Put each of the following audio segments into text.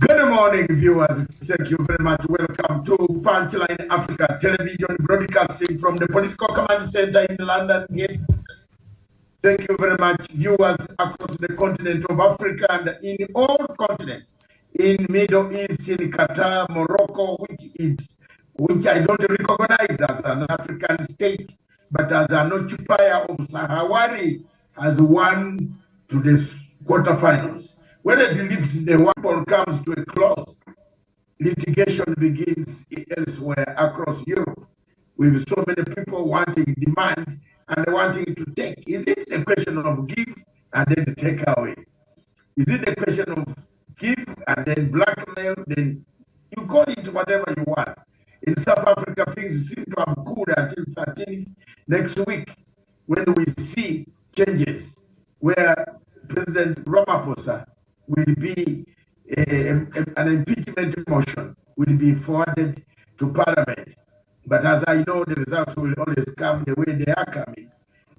Good morning, viewers. Thank you very much. Welcome to Punchline Africa Television, broadcasting from the Political Command Center in London. Thank you very much, viewers across the continent of Africa and in all continents, in Middle East, in Qatar, Morocco, which I don't recognize as an African state, but as an occupier of Sahawari, has won to the quarterfinals. When it lifts, the war comes to a close. Litigation begins elsewhere across Europe, with so many people wanting demand and wanting to take. Is it a question of give and then take away? Is it a question of give and then blackmail? Then you call it whatever you want. In South Africa, things seem to have cooled until 13th next week, when we see changes where President Ramaphosa will be an impeachment motion will be forwarded to Parliament. But as I know, the results will always come the way they are coming,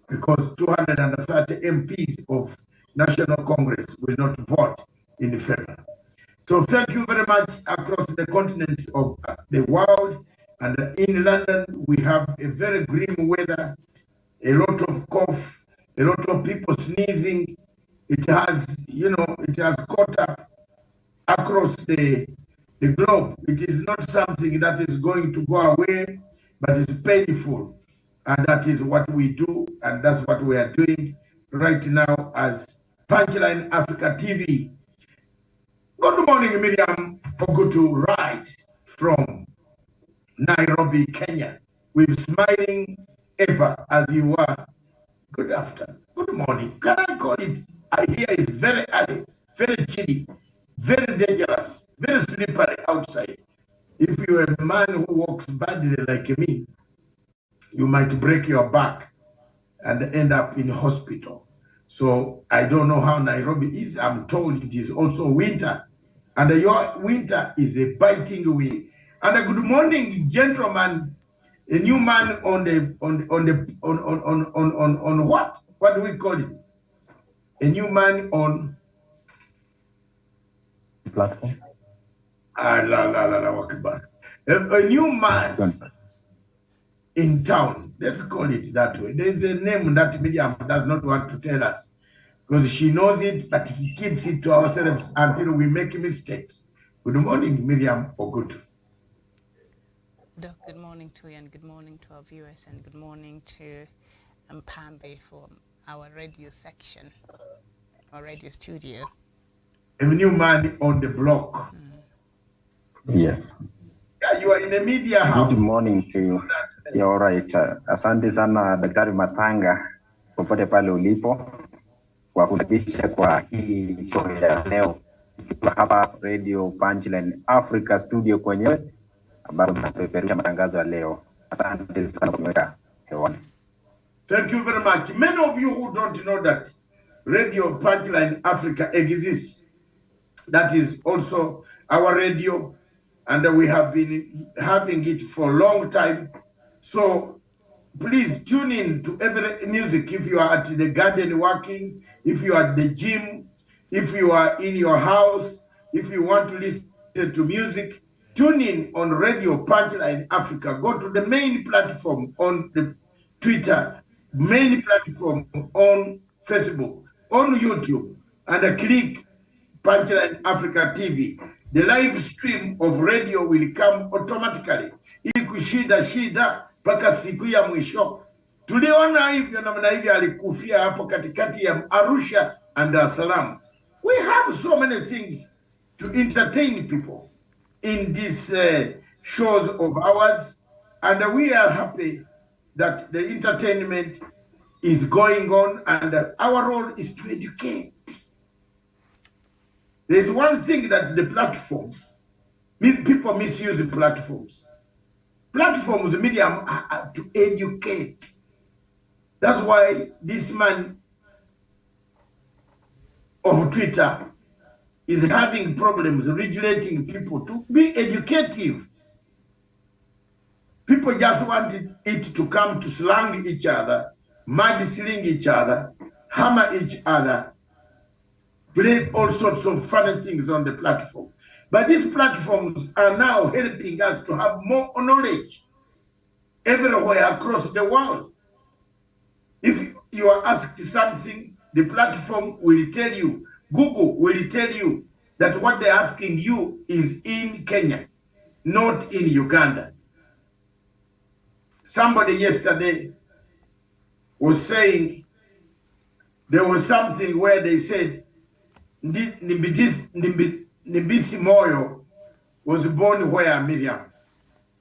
because 230 MPs of National Congress will not vote in favor. So thank you very much across the continents of the world. And in London, we have a very grim weather, a lot of cough, a lot of people sneezing. It has, it has caught up across the globe. It is not something that is going to go away, but it's painful. And that is what we do, and that's what we are doing right now as Punchline Africa TV. Good morning, Miriam Ogutu, right from Nairobi, Kenya. With smiling ever as you are. Good afternoon. Good morning. Can I call it? I hear it's very early, very chilly, very dangerous, very slippery outside. If you're a man who walks badly like me, you might break your back and end up in hospital. So I don't know how Nairobi is. I'm told it is also winter, and your winter is a biting wind. And a good morning, gentlemen. A new man on what do we call it? A new man on platform. A new man in town. Let's call it that way. There's a name that Miriam does not want to tell us, because she knows it, but he keeps it to ourselves until we make mistakes. Good morning, Miriam Ogutu. Good morning to you, and good morning to our viewers, and good morning to Mpambe for our radio section, our radio studio. A new man on the block. Yes. Yeah, you are in the media house. Good morning to you. You're right. Asante sana Daktari Matanga popote pale ulipo kwa kukaribisha kwa hii show ya leo hapa Radio Punchline Africa studio kwenyewe ambapo tunapeperusha matangazo ya leo. Asante sana kwa kuweka hewani. Thank you very much. Many of you who don't know that Radio Punchline Africa exists, that is also our radio, and we have been having it for a long time. So please tune in to every music. If you are at the garden working, if you are at the gym, if you are in your house, if you want to listen to music, tune in on Radio Punchline Africa. Go to the main platform on the Twitter, main platform on Facebook, on YouTube, and click Punchline Africa TV. The live stream of radio will come automatically. Shida mpaka siku ya mwisho. Tuliona hivyo namna hivyo alikufia hapo katikati ya Arusha and Dar es Salaam. We have so many things to entertain people in these shows of ours, and we are happy that the entertainment is going on, and our role is to educate. There's one thing that the platforms, people misuse the platforms. Platforms, media, are to educate. That's why this man of Twitter is having problems regulating people to be educative. People just want it to come to slang each other, mud-sling each other, hammer each other, play all sorts of funny things on the platform. But these platforms are now helping us to have more knowledge everywhere across the world. If you are asked something, the platform will tell you, Google will tell you that what they're asking you is in Kenya, not in Uganda. Somebody yesterday was saying there was something where they said Nimbisi Moyo was born where, Miriam,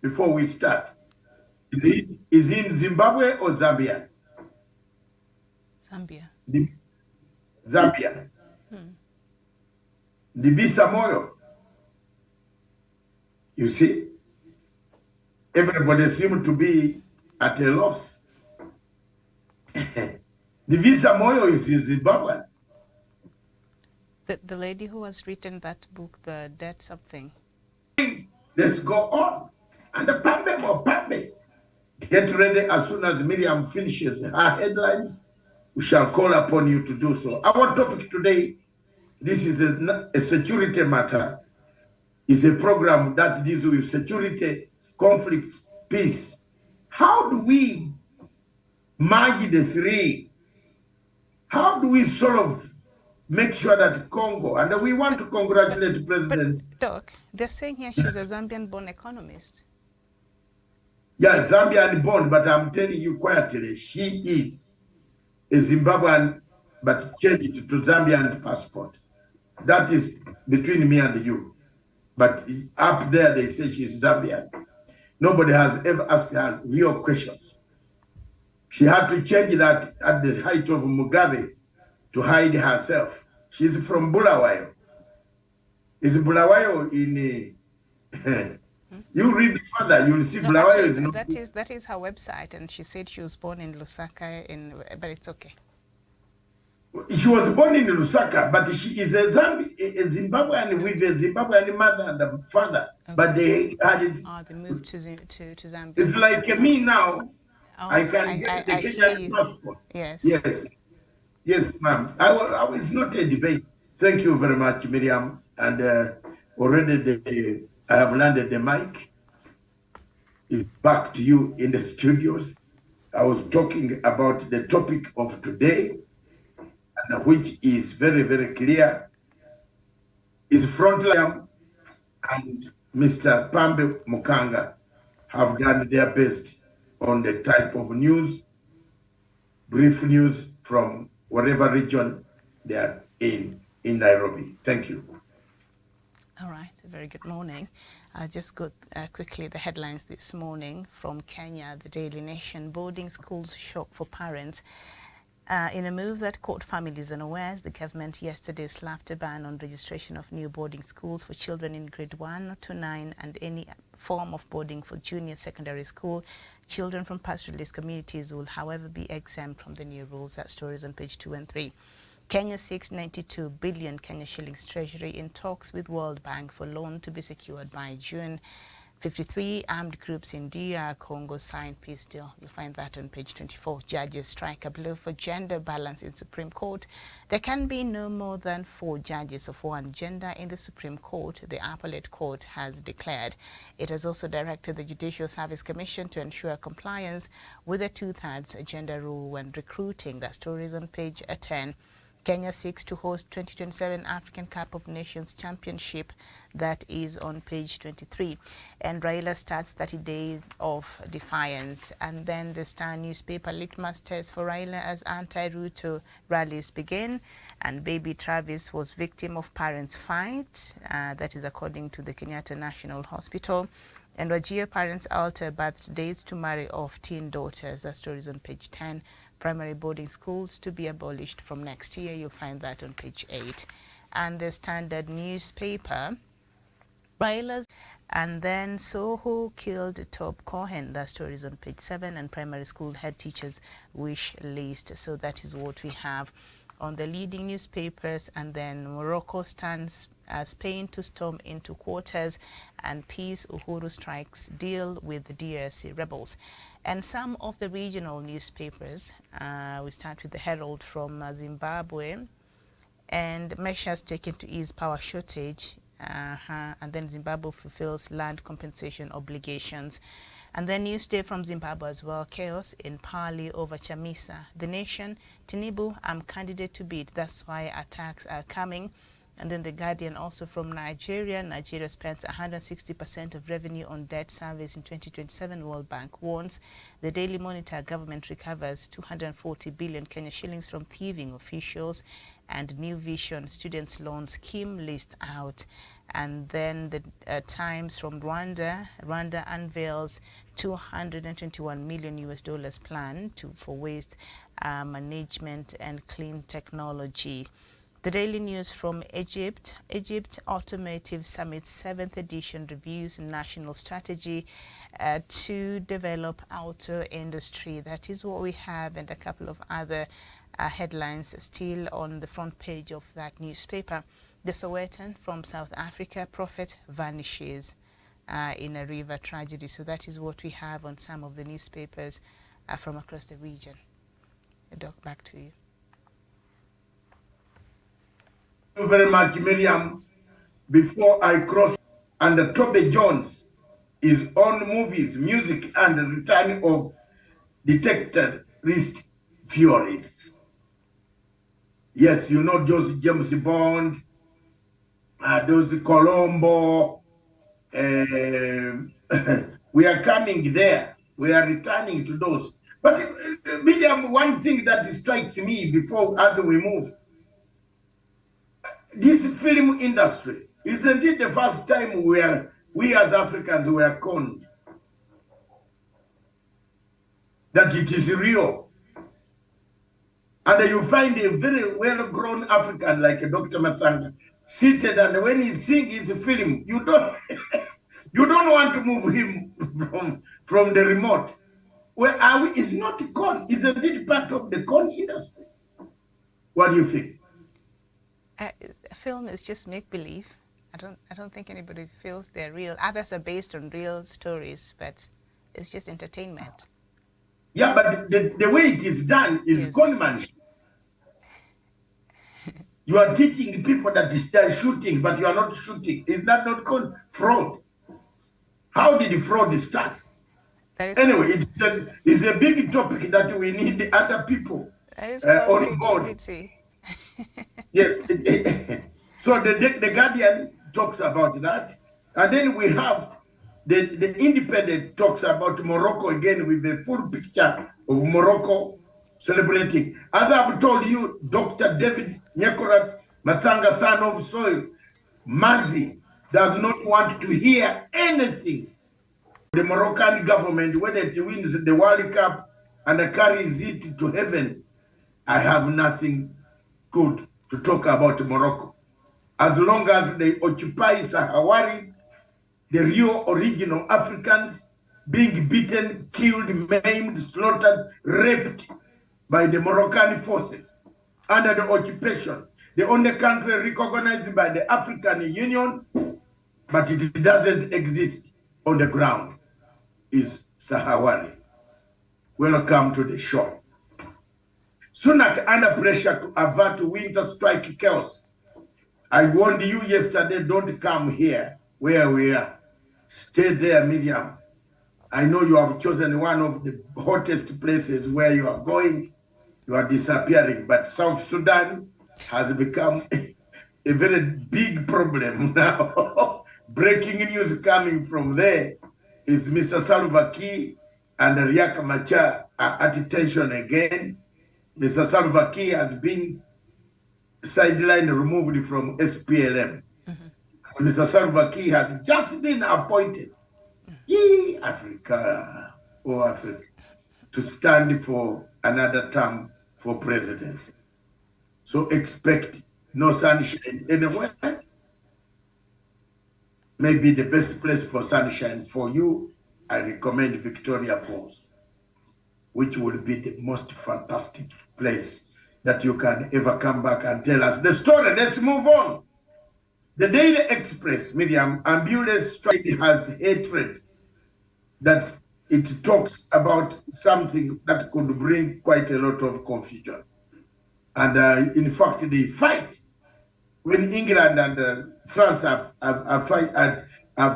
before we start? Is he in Zimbabwe or Zambia? Zambia. Zambia. Ndibisa Moyo. You see, everybody seemed to be at a loss. Ndibisa Moyo is Zimbabwean. The lady who has written that book, The Dead Something. Let's go on. And the Pambe. Get ready as soon as Miriam finishes her headlines. We shall call upon you to do so. Our topic today, this is a security matter. It's a program that deals with security, conflict, peace. How do we merge the three? How do we sort of make sure that Congo, and we want to congratulate the President. But Doc, they're saying here she's a Zambian-born economist. Yeah, Zambian born, but I'm telling you quietly, she is a Zimbabwean, but changed to Zambian passport. That is between me and you. But up there, they say she's Zambian. Nobody has ever asked her real questions. She had to change that at the height of Mugabe to hide herself. She's from Bulawayo. Is Bulawayo in you read further, you'll see Bulawayo is not. That is her website, and she said she was born in Lusaka, but it's okay. She was born in Lusaka, but she is a Zimbabwean with a Zimbabwean mother and father. Okay. But they had it. Oh, they moved to Zambia. It's like me now. Oh, I can get the Kenyan passport. Yes. Yes, ma'am. It's not a debate. Thank you very much, Miriam. And already I have landed the mic. It's back to you in the studios. I was talking about the topic of today, and which is very, very clear. Is Frontline and Mr. Pambe Mukanga have done their best on the type of news, brief news from whatever region they are in Nairobi. Thank you. All right, a very good morning. I'll just go quickly the headlines this morning from Kenya, the Daily Nation. Boarding schools shock for parents. In a move that caught families unawares, the government yesterday slapped a ban on registration of new boarding schools for children in grade 1 to 9 and any form of boarding for junior secondary school. Children from pastoralist communities will, however, be exempt from the new rules. That story is on page 2 and 3. Kenya seeks 92 billion Kenya shillings treasury in talks with World Bank for loan to be secured by June. 53 armed groups in DR Congo signed peace deal. You'll find that on page 24. Judges strike a blow for gender balance in Supreme Court. There can be no more than 4 judges of one gender in the Supreme Court, the Appellate Court has declared. It has also directed the Judicial Service Commission to ensure compliance with the 2/3 gender rule when recruiting. That story is on page 10. Kenya seeks to host 2027 African Cup of Nations Championship. That is on page 23. And Raila starts 30 days of defiance. And then the Star newspaper litmus test for Raila as anti-Ruto rallies begin. And baby Travis was victim of parents' fight. That is according to the Kenyatta National Hospital. And Wajir parents alter birth dates to marry off teen daughters. That story is on page 10. Primary boarding schools to be abolished from next year. You'll find that on page 8. And the Standard newspaper, Raila's, and then Soho killed top Cohen. That story is on page 7. And primary school head teachers wish list. So that is what we have on the leading newspapers. And then Morocco stands Spain to storm into quarters, and peace, Uhuru strikes deal with the DRC rebels. And some of the regional newspapers, we start with the Herald from Zimbabwe, and measures taken to ease power shortage And then Zimbabwe fulfills land compensation obligations. And then news day from Zimbabwe as well. Chaos in Pali over Chamisa. The Nation, Tinubu, I'm candidate to bid. That's why attacks are coming. And then The Guardian also from Nigeria. Nigeria spends 160% of revenue on debt service in 2027, World Bank warns. The Daily Monitor, government recovers 240 billion Kenya shillings from thieving officials. And New Vision, students' loan scheme list out. And then the Times from Rwanda. Rwanda unveils 221 million US dollars plan for waste management and clean technology. The Daily News from Egypt. Egypt Automotive Summit 7th edition reviews national strategy to develop auto industry. That is what we have, and a couple of other headlines still on the front page of that newspaper. The Sowetan from South Africa, prophet vanishes in a river tragedy. So that is what we have on some of the newspapers from across the region. Doc, back to you. Thank you very much, Miriam. Before I cross, and Toby Jones is on movies, music, and the return of detected risk theorists. Yes, you know those James Bond, those Colombo. We are coming there. We are returning to those. But Miriam, one thing that strikes me before as we move, this film industry, isn't it the first time we as Africans were conned that it is real? And you find a very well-grown African like Dr. Matsanga seated, and when he sings his film, you don't you don't want to move him from the remote. Where are we? It's not con. Isn't it part of the con industry? What do you think? Film is just make-believe. I don't think anybody feels they're real. Others are based on real stories, but it's just entertainment. Yeah, but the way it is done is conmanship. You are teaching people that they are shooting, but you are not shooting. Is that not called fraud? How did the fraud start? Anyway, it's a big topic that we need other people on board. Yes. So the Guardian talks about that. And then we have the Independent talks about Morocco again with the full picture of Morocco celebrating. As I've told you, Dr. David Nyakorat Matsanga, son of soil, Mazi, does not want to hear anything. The Moroccan government, whether it wins the World Cup and carries it to heaven, I have nothing good to talk about Morocco. As long as they occupy Sahawaris, the real original Africans, being beaten, killed, maimed, slaughtered, raped by the Moroccan forces under the occupation. The only country recognized by the African Union, but it doesn't exist on the ground, is Sahawari. Welcome to the show. Sunak under pressure to avert winter strike chaos. I warned you yesterday, don't come here where we are. Stay there, Miriam. I know you have chosen one of the hottest places where you are going. You are disappearing, but South Sudan has become a very big problem now. Breaking news coming from there is Mr. Salva Kiir and Riek Machar are at tension again. Mr. Salva Kiir has been sidelined, removed from SPLM. Mr. Salva Kiir has just been appointed, Africa, to stand for another term for presidency. So expect no sunshine anywhere. Maybe the best place for sunshine for you, I recommend Victoria Falls, which will be the most fantastic place that you can ever come back and tell us the story. Let's move on. The Daily Express, Miriam, ambulance strike has hatred that it talks about something that could bring quite a lot of confusion. And in fact, they fight when England and France have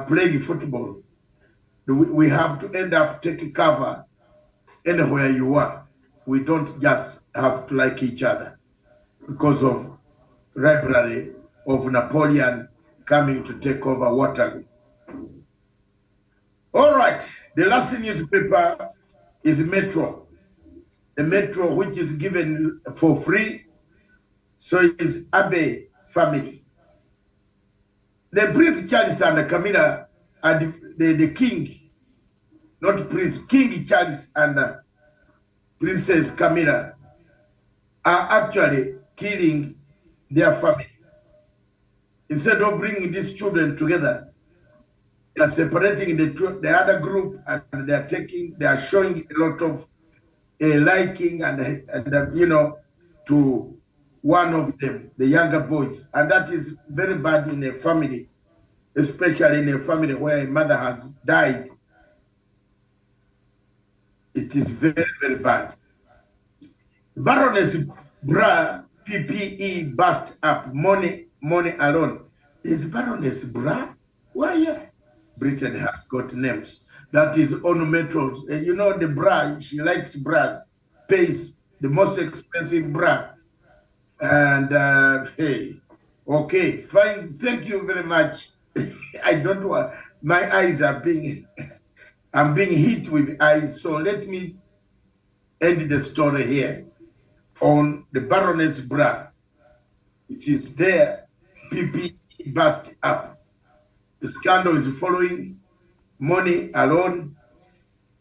played football, we have to end up taking cover anywhere you are. We don't just have to like each other because of rivalry of Napoleon coming to take over Waterloo. All right, the last newspaper is Metro. The Metro, which is given for free, so it is Abe family. The Prince Charles and Camilla are the king, not Prince, King Charles and Princess Camilla are actually killing their family. Instead of bringing these children together, they are separating the other group, and they are showing a lot of liking and you know, to one of them, the younger boys, and that is very bad in a family, especially in a family where a mother has died. It is very, very bad. Baroness Bra PPE bust up money alone. Is Baroness Bra? Why? Yeah. Britain has got names. That is on Metro. You know, the bra, she likes bras, pays the most expensive bra. And hey, okay, fine. Thank you very much. I don't want, my eyes are being, I'm being hit with eyes. So let me end the story here on the Baroness bra. It is there, PP bust up. The scandal is following, money alone,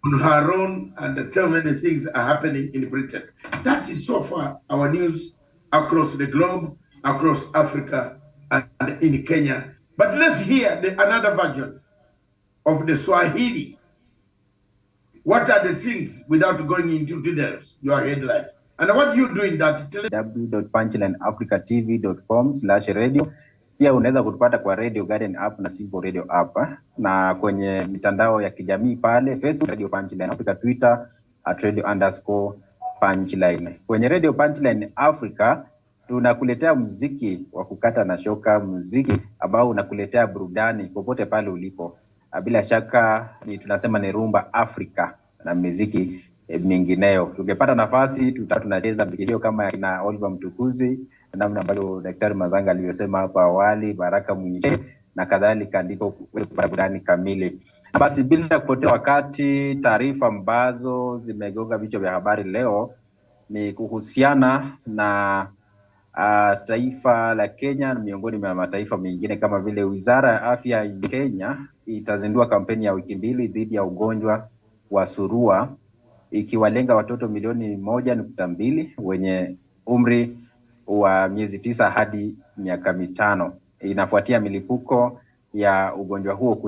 on her own, and so many things are happening in Britain. That is so far our news across the globe, across Africa, and in Kenya. But let's hear another version of the Swahili. What are the things, without going into details, your headlines? And what do you do in that? www.punchlineafricatv.com/radio. Pia unaweza kutupata kwa Radio Garden app na Simple Radio app, na kwenye mitandao ya kijamii pale Facebook Radio Punchline Africa, Twitter @radio_punchline. Kwenye Radio Punchline Africa tunakuletea muziki wa kukata na shoka, muziki ambao unakuletea burudani popote pale ulipo. Bila shaka tunasema ni Rumba Africa na muziki mingineyo. Tukipata nafasi tunacheza muziki hiyo kama ina Oliver Mtukuzi, namna ambavyo Daktari Mazanga aliyosema hapo awali, Baraka Mwinyi na kadhalika, ndipo burudani kamili. Basi bila kupoteza wakati, taarifa ambazo zimegonga vichwa vya habari leo ni kuhusiana na taifa la Kenya na miongoni mwa mataifa mengine kama vile Wizara ya Afya ya Kenya itazindua kampeni ya wiki mbili dhidi ya ugonjwa wa surua, ikiwalenga watoto milioni 1.2 wenye umri wa miezi 9 hadi miaka 5. Inafuatia milipuko ya ugonjwa huo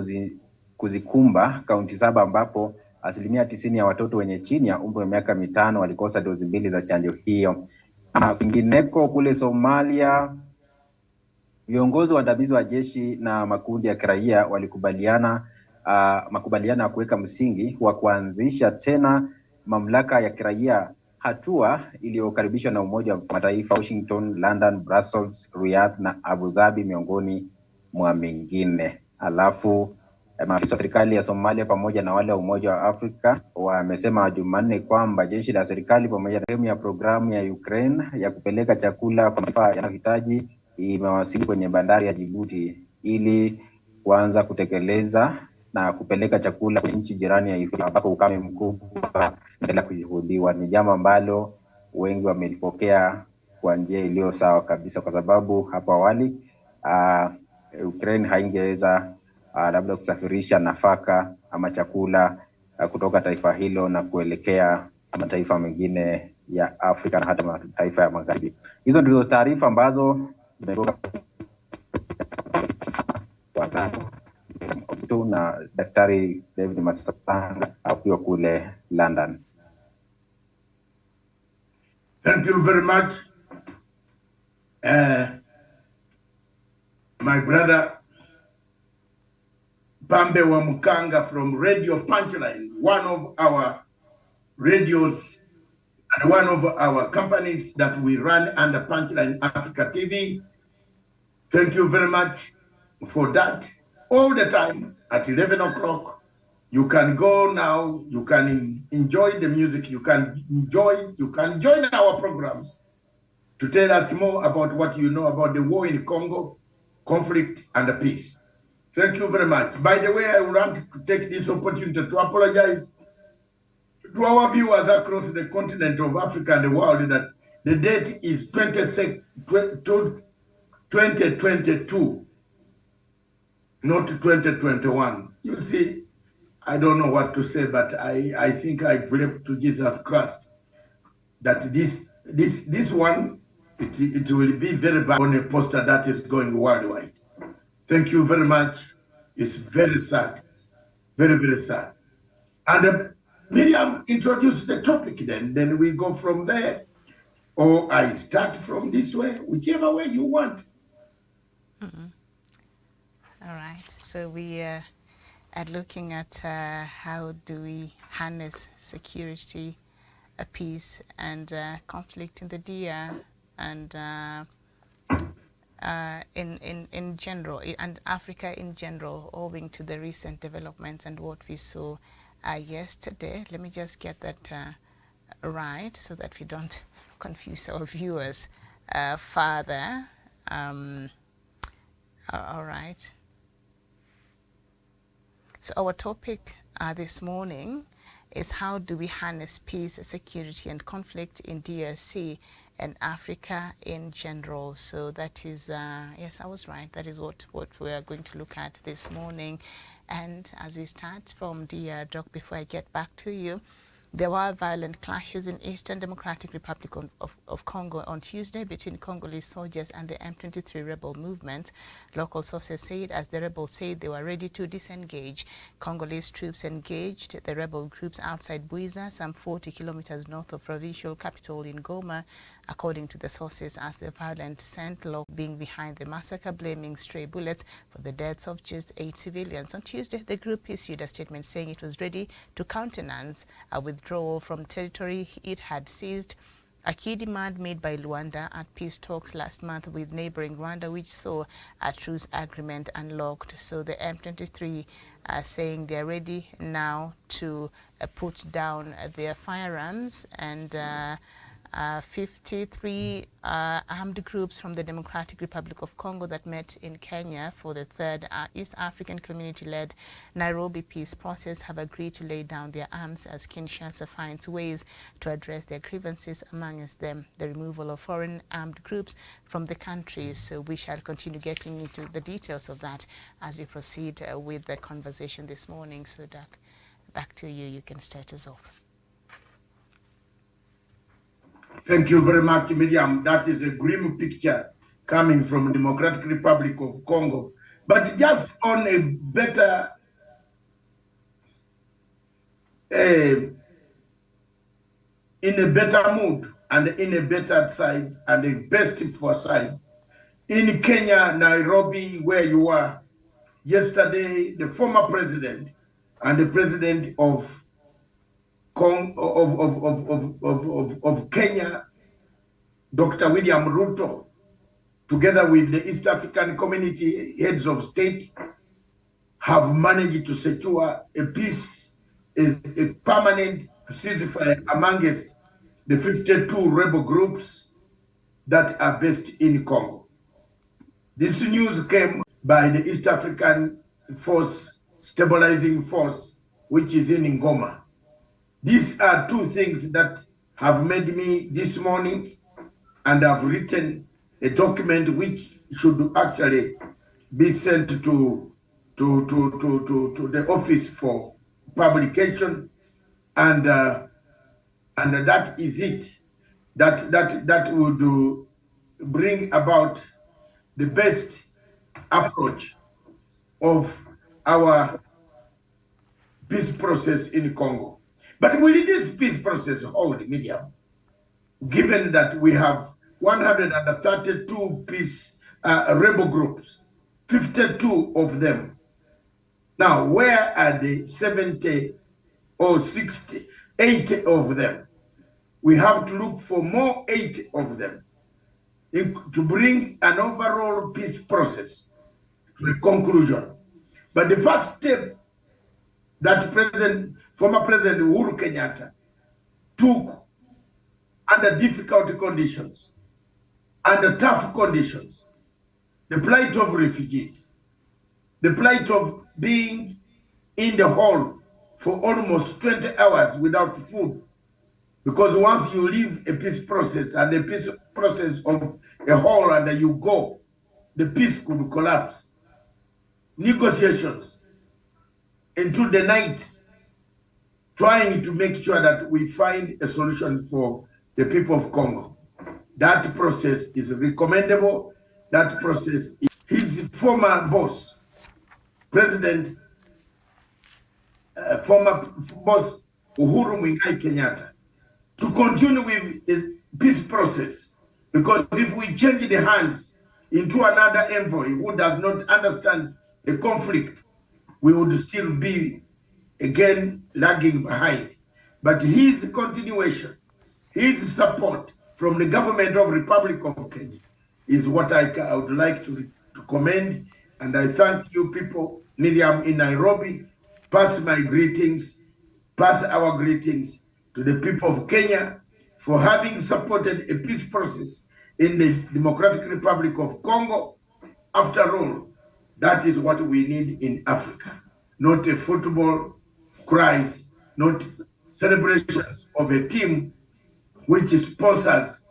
kuzikumba kaunti 7 ambapo 90% ya watoto wenye chini ya umri wa miaka 5 walikosa dozi 2 za chanjo hiyo. Kwingineko kule Somalia, viongozi waandamizi wa jeshi na makundi ya kiraia walikubaliana makubaliano ya kuweka msingi wa kuanzisha tena mamlaka ya kiraia, hatua iliyokaribishwa na Umoja wa Mataifa, Washington, London, Brussels, Riyadh na Abu Dhabi miongoni mwa mengine. Alafu maafisa wa serikali ya Somalia pamoja na wale wa Umoja wa Afrika wamesema Jumanne kwamba jeshi la serikali pamoja na sehemu ya programu ya Ukraine ya kupeleka chakula kwa mataifa yanayohitaji imewasili kwenye bandari ya Djibouti ili kuanza kutekeleza na kupeleka chakula kwenye nchi jirani ya Ethiopia ambapo ukame mkubwa unaendelea kushuhudiwa. Ni jambo ambalo wengi wamelipokea kwa njia iliyo sawa kabisa, kwa sababu hapo awali Ukraine haingeweza labda kusafirisha nafaka ama chakula kutoka taifa hilo na kuelekea mataifa mengine ya Afrika na hata mataifa ya magharibi. Hizo ndizo taarifa ambazo zimetoka na Daktari David Masanga akiwa kule London. Thank you very much, my brother Pambe wa Mukanga from Radio Punchline, one of our radios and one of our companies that we run under Punchline Africa TV. Thank you very much for that. All the time at 11 o'clock, you can go now, you can enjoy the music, you can join our programs to tell us more about what you know about the war in Congo, conflict and the peace. Thank you very much. By the way, I would like to take this opportunity to apologize to our viewers across the continent of Africa and the world that the date is 2022, not 2021. You see, I don't know what to say, but I think I pray to Jesus Christ that this one, it will be very bad on a poster that is going worldwide. Thank you very much. It's very sad, very, very sad. And Miriam, introduce the topic then we go from there. Or I start from this way, whichever way you want. All right, so we are looking at how do we harness security, peace and conflict in the DR and in general, and Africa in general, owing to the recent developments and what we saw yesterday. Let me just get that right so that we don't confuse our viewers further. All right. So our topic this morning is how do we harness peace, security and conflict in DRC and Africa in general. So that is, yes, I was right. That is what we are going to look at this morning. And as we start from DR, Doc, before I get back to you, there were violent clashes in Eastern Democratic Republic of Congo on Tuesday between Congolese soldiers and the M23 rebel movement. Local sources said as the rebels said they were ready to disengage. Congolese troops engaged the rebel groups outside Buiza, some 40 kilometers north of provincial capital in Goma, according to the sources, as the violent sent being behind the massacre, blaming stray bullets for the deaths of just 8 civilians. On Tuesday, the group issued a statement saying it was ready to countenance a withdrawal from territory it had seized, a key demand made by Luanda at peace talks last month with neighboring Rwanda, which saw a truce agreement unlocked. So the M23 are saying they're ready now to put down their firearms, and 53 armed groups from the Democratic Republic of Congo that met in Kenya for the third East African community-led Nairobi peace process have agreed to lay down their arms as Kinshasa finds ways to address their grievances, amongst them the removal of foreign armed groups from the country. So we shall continue getting into the details of that as we proceed with the conversation this morning. So Doc, back to you. You can start us off. Thank you very much, Miriam. That is a grim picture coming from the Democratic Republic of Congo. But just on a better, in a better mood and in a better side and a best foresight, in Kenya, Nairobi, where you are, yesterday, the former president and the president of Kenya, Dr. William Ruto, together with the East African community heads of state, have managed to secure a peace, a permanent ceasefire amongst the 52 rebel groups that are based in Congo. This news came by the East African Force, Stabilizing Force, which is in Ngoma. These are two things that have made me this morning, and I've written a document which should actually be sent to the office for publication, and that is it. That would bring about the best approach of our peace process in Congo. But will this peace process hold, Miriam, given that we have 132 peace rebel groups, 52 of them? Now, where are the 70 or 60, 80 of them? We have to look for more 80 of them. to bring an overall peace process to a conclusion. But the first step that former President Uhuru Kenyatta took under difficult conditions, under tough conditions, the plight of refugees, the plight of being in the hall for almost 20 hours without food. Because once you leave a peace process and a peace process of a hall and you go, the peace could collapse. Negotiations into the night, trying to make sure that we find a solution for the people of Congo. That process is recommendable. That process, his former boss, President, former boss Uhuru Muigai Kenyatta, to continue with the peace process. Because if we change the hands into another envoy who does not understand the conflict, we would still be again lagging behind. But his continuation, his support from the government of Republic of Kenya is what I would like to commend. And I thank you people, Miriam in Nairobi, pass my greetings, pass our greetings to the people of Kenya for having supported a peace process in the Democratic Republic of Congo. After all, that is what we need in Africa, not a football cries, not celebrations of a team which sponsors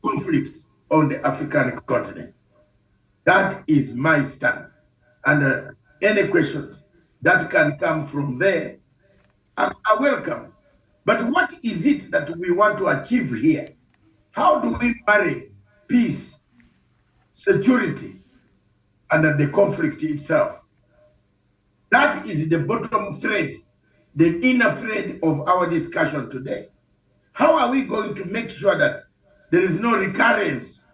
conflicts on the African continent. That is my stand. And any questions that can come from there are welcome. But what is it that we want to achieve here? How do we marry peace, security, and the conflict itself? That is the bottom thread, the inner thread of our discussion today. How are we going to make sure that there is no recurrence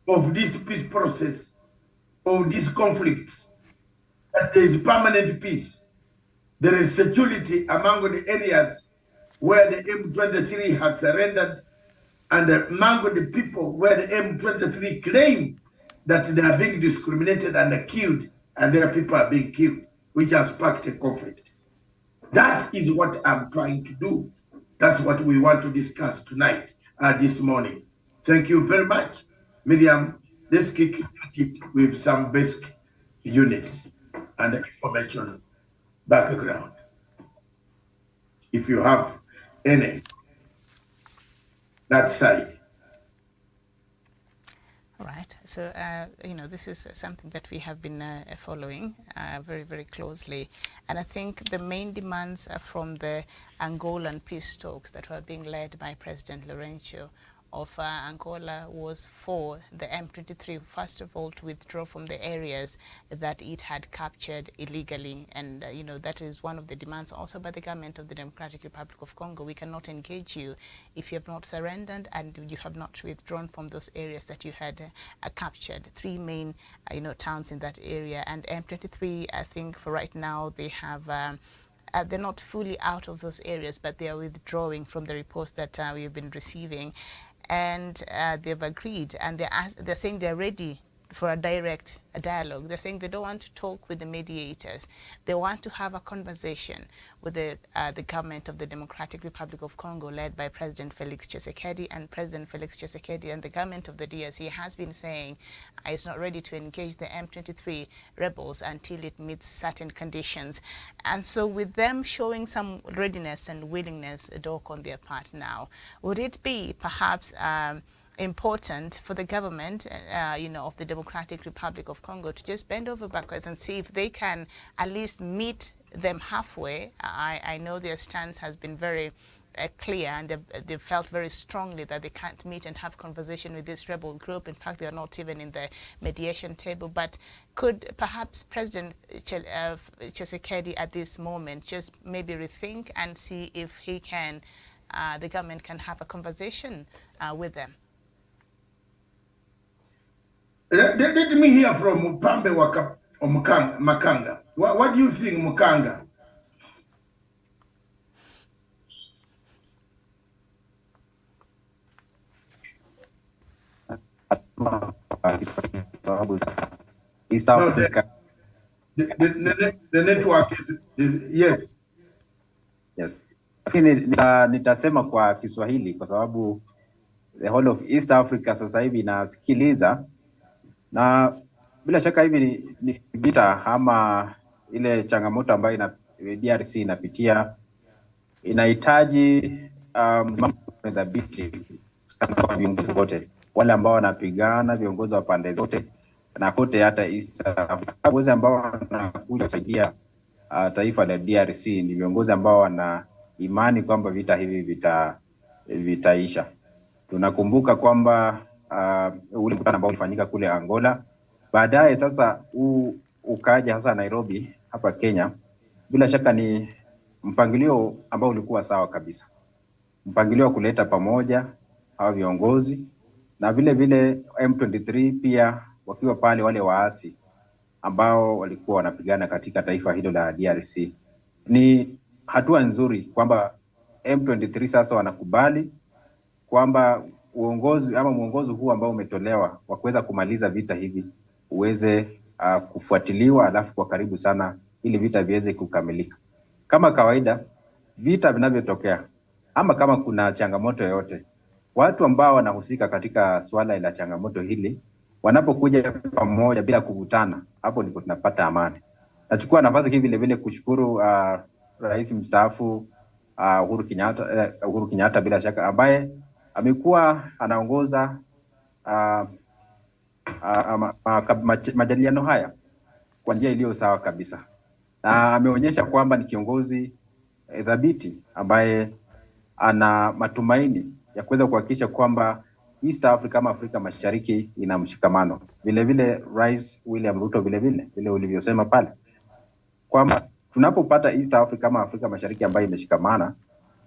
of this peace process, of these conflicts, that there is permanent peace, there is security among the areas where the M23 has surrendered, and among the people where the M23 claim that they are being discriminated and killed, and their people are being killed, which has sparked a conflict. That is what I'm trying to do. That's what we want to discuss tonight, this morning. Thank you very much, Miriam. Let's kickstart it with some basic units and information background, if you have any, that side. All right. So, this is something that we have been following very, very closely. And I think the main demands from the Angolan peace talks that were being led by President Lourenço of Angola was for the M23, first of all, to withdraw from the areas that it had captured illegally. And, that is one of the demands also by the government of the Democratic Republic of Congo. We cannot engage you if you have not surrendered and you have not withdrawn from those areas that you had captured. Three main, towns in that area. And M23, I think for right now, they have they're not fully out of those areas, but they are withdrawing from the reports that we've been receiving. And they've agreed, and they're saying they're ready for a direct dialogue. They're saying they don't want to talk with the mediators. They want to have a conversation with the government of the Democratic Republic of Congo, led by President Felix Tshisekedi. And President Felix Tshisekedi and the government of the DRC has been saying it's not ready to engage the M23 rebels until it meets certain conditions. And so with them showing some readiness and willingness, Doc, on their part now, would it be perhaps important for the government, of the Democratic Republic of Congo to just bend over backwards and see if they can at least meet them halfway? I know their stance has been very clear, and they felt very strongly that they can't meet and have conversation with this rebel group. In fact, they are not even in the mediation table. But could perhaps President Tshisekedi at this moment just maybe rethink and see if he can, the government can have a conversation with them? Let me hear from Mpambe or Makanga. What do you think, Mukanga? sababu sasa East No, Africa the network is yes. Yes. Lakini nitasema kwa Kiswahili kwa sababu the whole of East Africa sasa hivi inasikiliza, na bila shaka hivi ni vita ama ile changamoto ambayo DRC inapitia inahitaji dhabiti kwa viongozi wote wale ambao wanapigana, viongozi wa pande zote na kote hata East Africa. Viongozi ambao wanakuja kusaidia taifa la DRC ni viongozi ambao wana imani kwamba vita hivi vitaisha. Tunakumbuka kwamba ule mkutano ambao ulifanyika kule Angola, baadaye sasa ukaja hasa Nairobi hapa Kenya. Bila shaka ni mpangilio ambao ulikuwa sawa kabisa, mpangilio wa kuleta pamoja hawa viongozi na vile vile M23 pia wakiwa pale, wale waasi ambao walikuwa wanapigana katika taifa hilo la DRC. Ni hatua nzuri kwamba M23 sasa wanakubali kwamba mwongozo huu ambao umetolewa wa kuweza kumaliza vita hivi uweze kufuatiliwa, alafu kwa karibu sana ili vita viweze kukamilika. Kama kawaida vita vinavyotokea ama kama kuna changamoto yoyote, watu ambao wanahusika katika swala la changamoto hili wanapokuja pamoja bila kuvutana, hapo ndipo tunapata amani. Nachukua nafasi hii vile vile kushukuru Rais mstaafu Uhuru Kenyatta bila shaka, ambaye amekuwa anaongoza majadiliano haya kwa njia iliyo sawa kabisa, na ameonyesha kwamba ni kiongozi dhabiti ambaye ana matumaini ya kuweza kuhakikisha kwamba East Africa ama Afrika Mashariki ina mshikamano. Vile vile Rais William Ruto vile ulivyosema pale kwamba tunapopata East Africa ama Afrika Mashariki ambayo imeshikamana,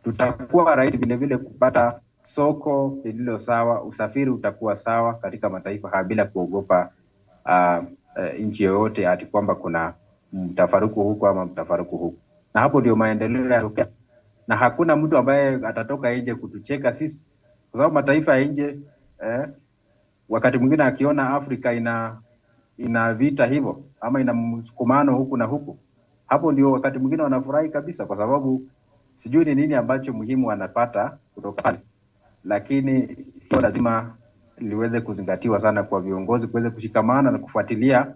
tutakuwa rahisi vile vile kupata soko lililo sawa, usafiri utakuwa sawa katika mataifa haya bila kuogopa nchi yoyote ati kwamba kuna mtafaruku huko ama mtafaruku huko. Na hapo ndio maendeleo yanatokea, na hakuna mtu ambaye atatoka nje kutucheka sisi, kwa sababu mataifa ya nje wakati mwingine akiona Afrika ina vita hivyo ama ina msukumano huku na huku, hapo ndio wakati mwingine wanafurahi kabisa, kwa sababu sijui ni nini ambacho muhimu wanapata kutoka pale. Lakini hiyo lazima liweze kuzingatiwa sana kwa viongozi kuweza kushikamana na kufuatilia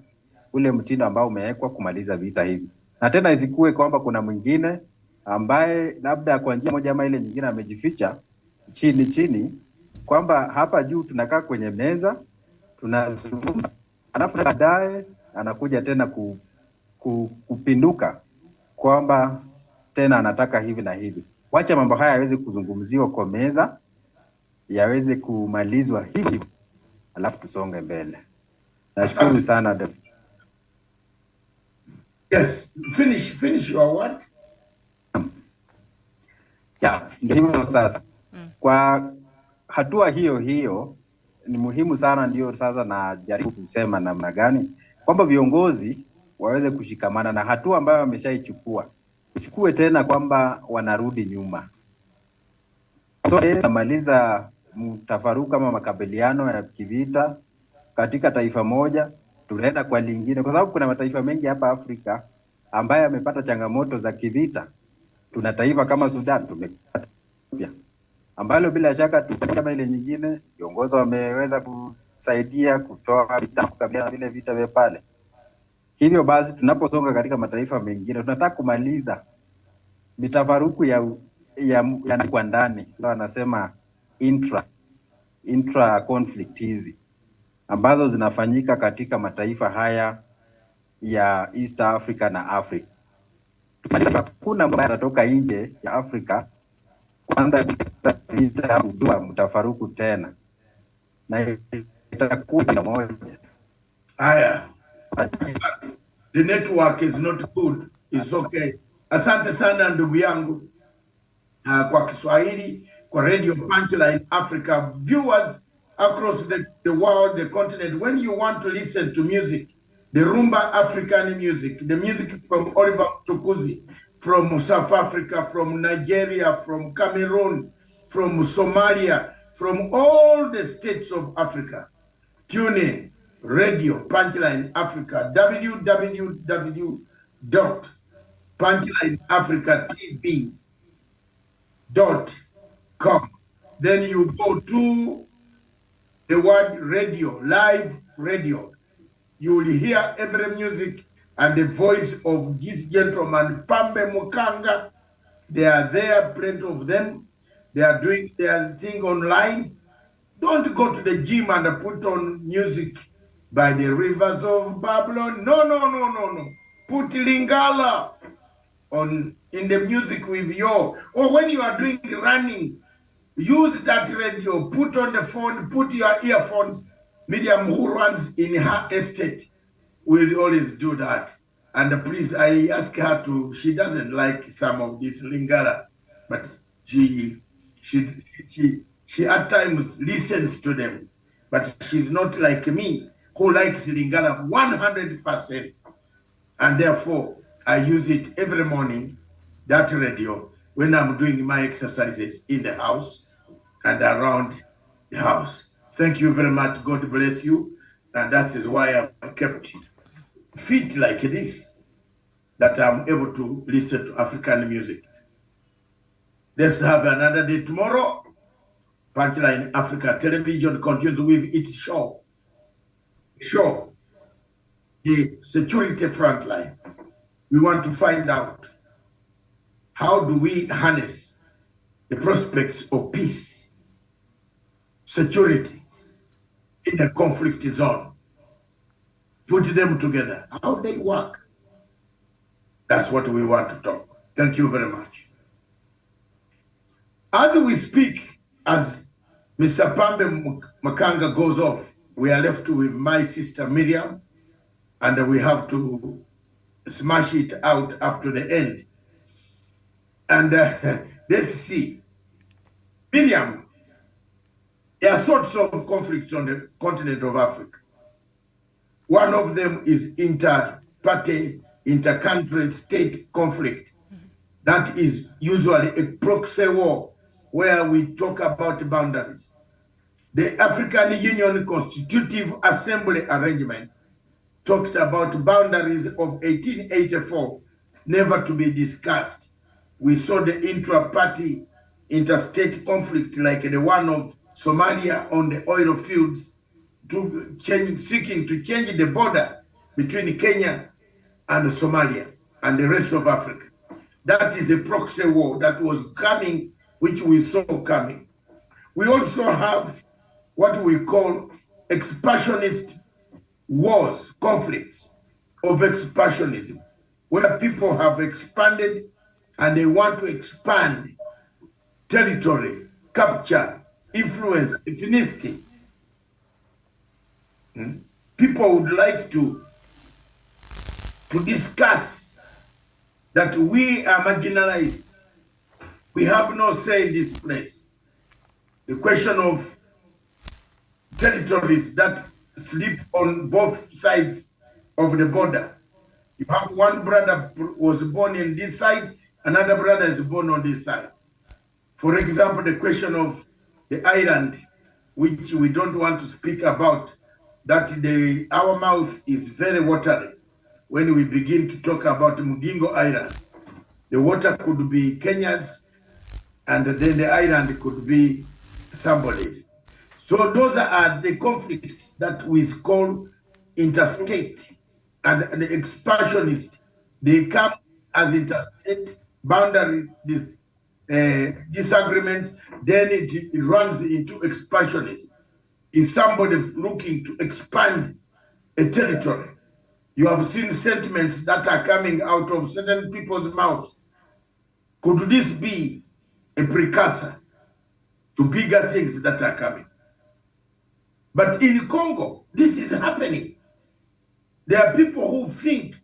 ule mtindo ambao umewekwa kumaliza vita hivi, na tena isikue kwamba kuna mwingine ambaye labda kwa njia moja ama ile nyingine amejificha chini, kwamba hapa juu tunakaa kwenye meza tunazungumza, alafu baadaye anakuja tena kupinduka kwamba tena anataka hivi na hivi. Wacha mambo haya yaweze kuzungumziwa kwa meza, yaweze kumalizwa hivi, alafu tusonge mbele. Nashukuru sana. Yes, finish your word. Ndio hivyo sasa. Kwa hatua hiyo ni muhimu sana, ndio sasa najaribu kusema namna gani kwamba viongozi waweze kushikamana na hatua ambayo wameshaichukua, usikue tena kwamba wanarudi nyuma. Namaliza mtafaruku kama makabiliano ya kivita katika taifa moja, tunaenda kwa lingine, kwa sababu kuna mataifa mengi hapa Afrika ambaye amepata changamoto za kivita. Tuna taifa kama Sudan tumepata ambalo bila shaka kama ile nyingine viongozi wameweza kusaidia kutoa vita kukabiliana na vile vita vya pale. Hivyo basi tunaposonga katika mataifa mengine, tunataka kumaliza mitafaruku ya kwa ndani, wanasema intra conflict hizi ambazo zinafanyika katika mataifa haya ya East Africa na Africa. Kuna mambo yanatoka nje ya Afrika kwanza vita kujua mtafaruku tena na itakuwa na moja. Haya, the network is not good. It's okay. Asante sana ndugu yangu kwa Kiswahili kwa Radio Frontline Africa viewers across the world, the continent. When you want to listen to music, the Rumba African music, the music from Oliver Mtukudzi, from South Africa, from Nigeria, from Cameroon, from Somalia, from all the states of Africa. TuneIn, Radio, Punchline Africa, www.punchlineafricatv.com. Then you go to the word radio, live radio. You will hear every music and the voice of this gentleman, Pambe Mukanga. They are there, plenty of them. They are doing their thing online. Don't go to the gym and put on music by the rivers of Babylon. No. Put Lingala on in the music with your, or when you are doing running, use that radio, put on the phone, put your earphones. Miriam, who runs in her estate, will always do that. And please, I ask her to, she doesn't like some of this Lingala, but she at times listens to them. But she's not like me, who likes Lingala 100%. And therefore, I use it every morning, that radio, when I'm doing my exercises in the house and around the house. Thank you very much. God bless you. And that is why I've kept fit like this, that I'm able to listen to African music. Let's have another day tomorrow. Punchline Africa Television continues with its show, the security frontline. We want to find out, how do we harness the prospects of peace, security in the conflict zone? Put them together. How they work? That's what we want to talk. Thank you very much. As we speak, as Mr. Pambe Makanga goes off, we are left with my sister Miriam, and we have to smash it out after the end. And let's see. Miriam, there are sorts of conflicts on the continent of Africa. One of them is inter-party, inter-country state conflict. That is usually a proxy war where we talk about boundaries. The African Union Constitutive Assembly Arrangement talked about boundaries of 1884, never to be discussed. We saw the intra-party, interstate conflict like the one of Somalia on the oil fields, seeking to change the border between Kenya and Somalia and the rest of Africa. That is a proxy war that was coming, which we saw coming. We also have what we call expansionist wars, conflicts of expansionism, where people have expanded and they want to expand territory, capture, influence, ethnicity. People would like to discuss that we are marginalized. We have no say in this place. The question of territories that sleep on both sides of the border. You have one brother was born in this side, another brother is born on this side. For example, the question of the island, which we don't want to speak about, that our mouth is very watery when we begin to talk about Mugingo Island. The water could be Kenya's, and then the island could be somebody's. So those are the conflicts that we call interstate, and the expansionist. They come as interstate boundary disagreements, then it runs into expansionism. Is somebody looking to expand a territory? You have seen sentiments that are coming out of certain people's mouths. Could this be a precursor to bigger things that are coming? But in Congo, this is happening. There are people who think,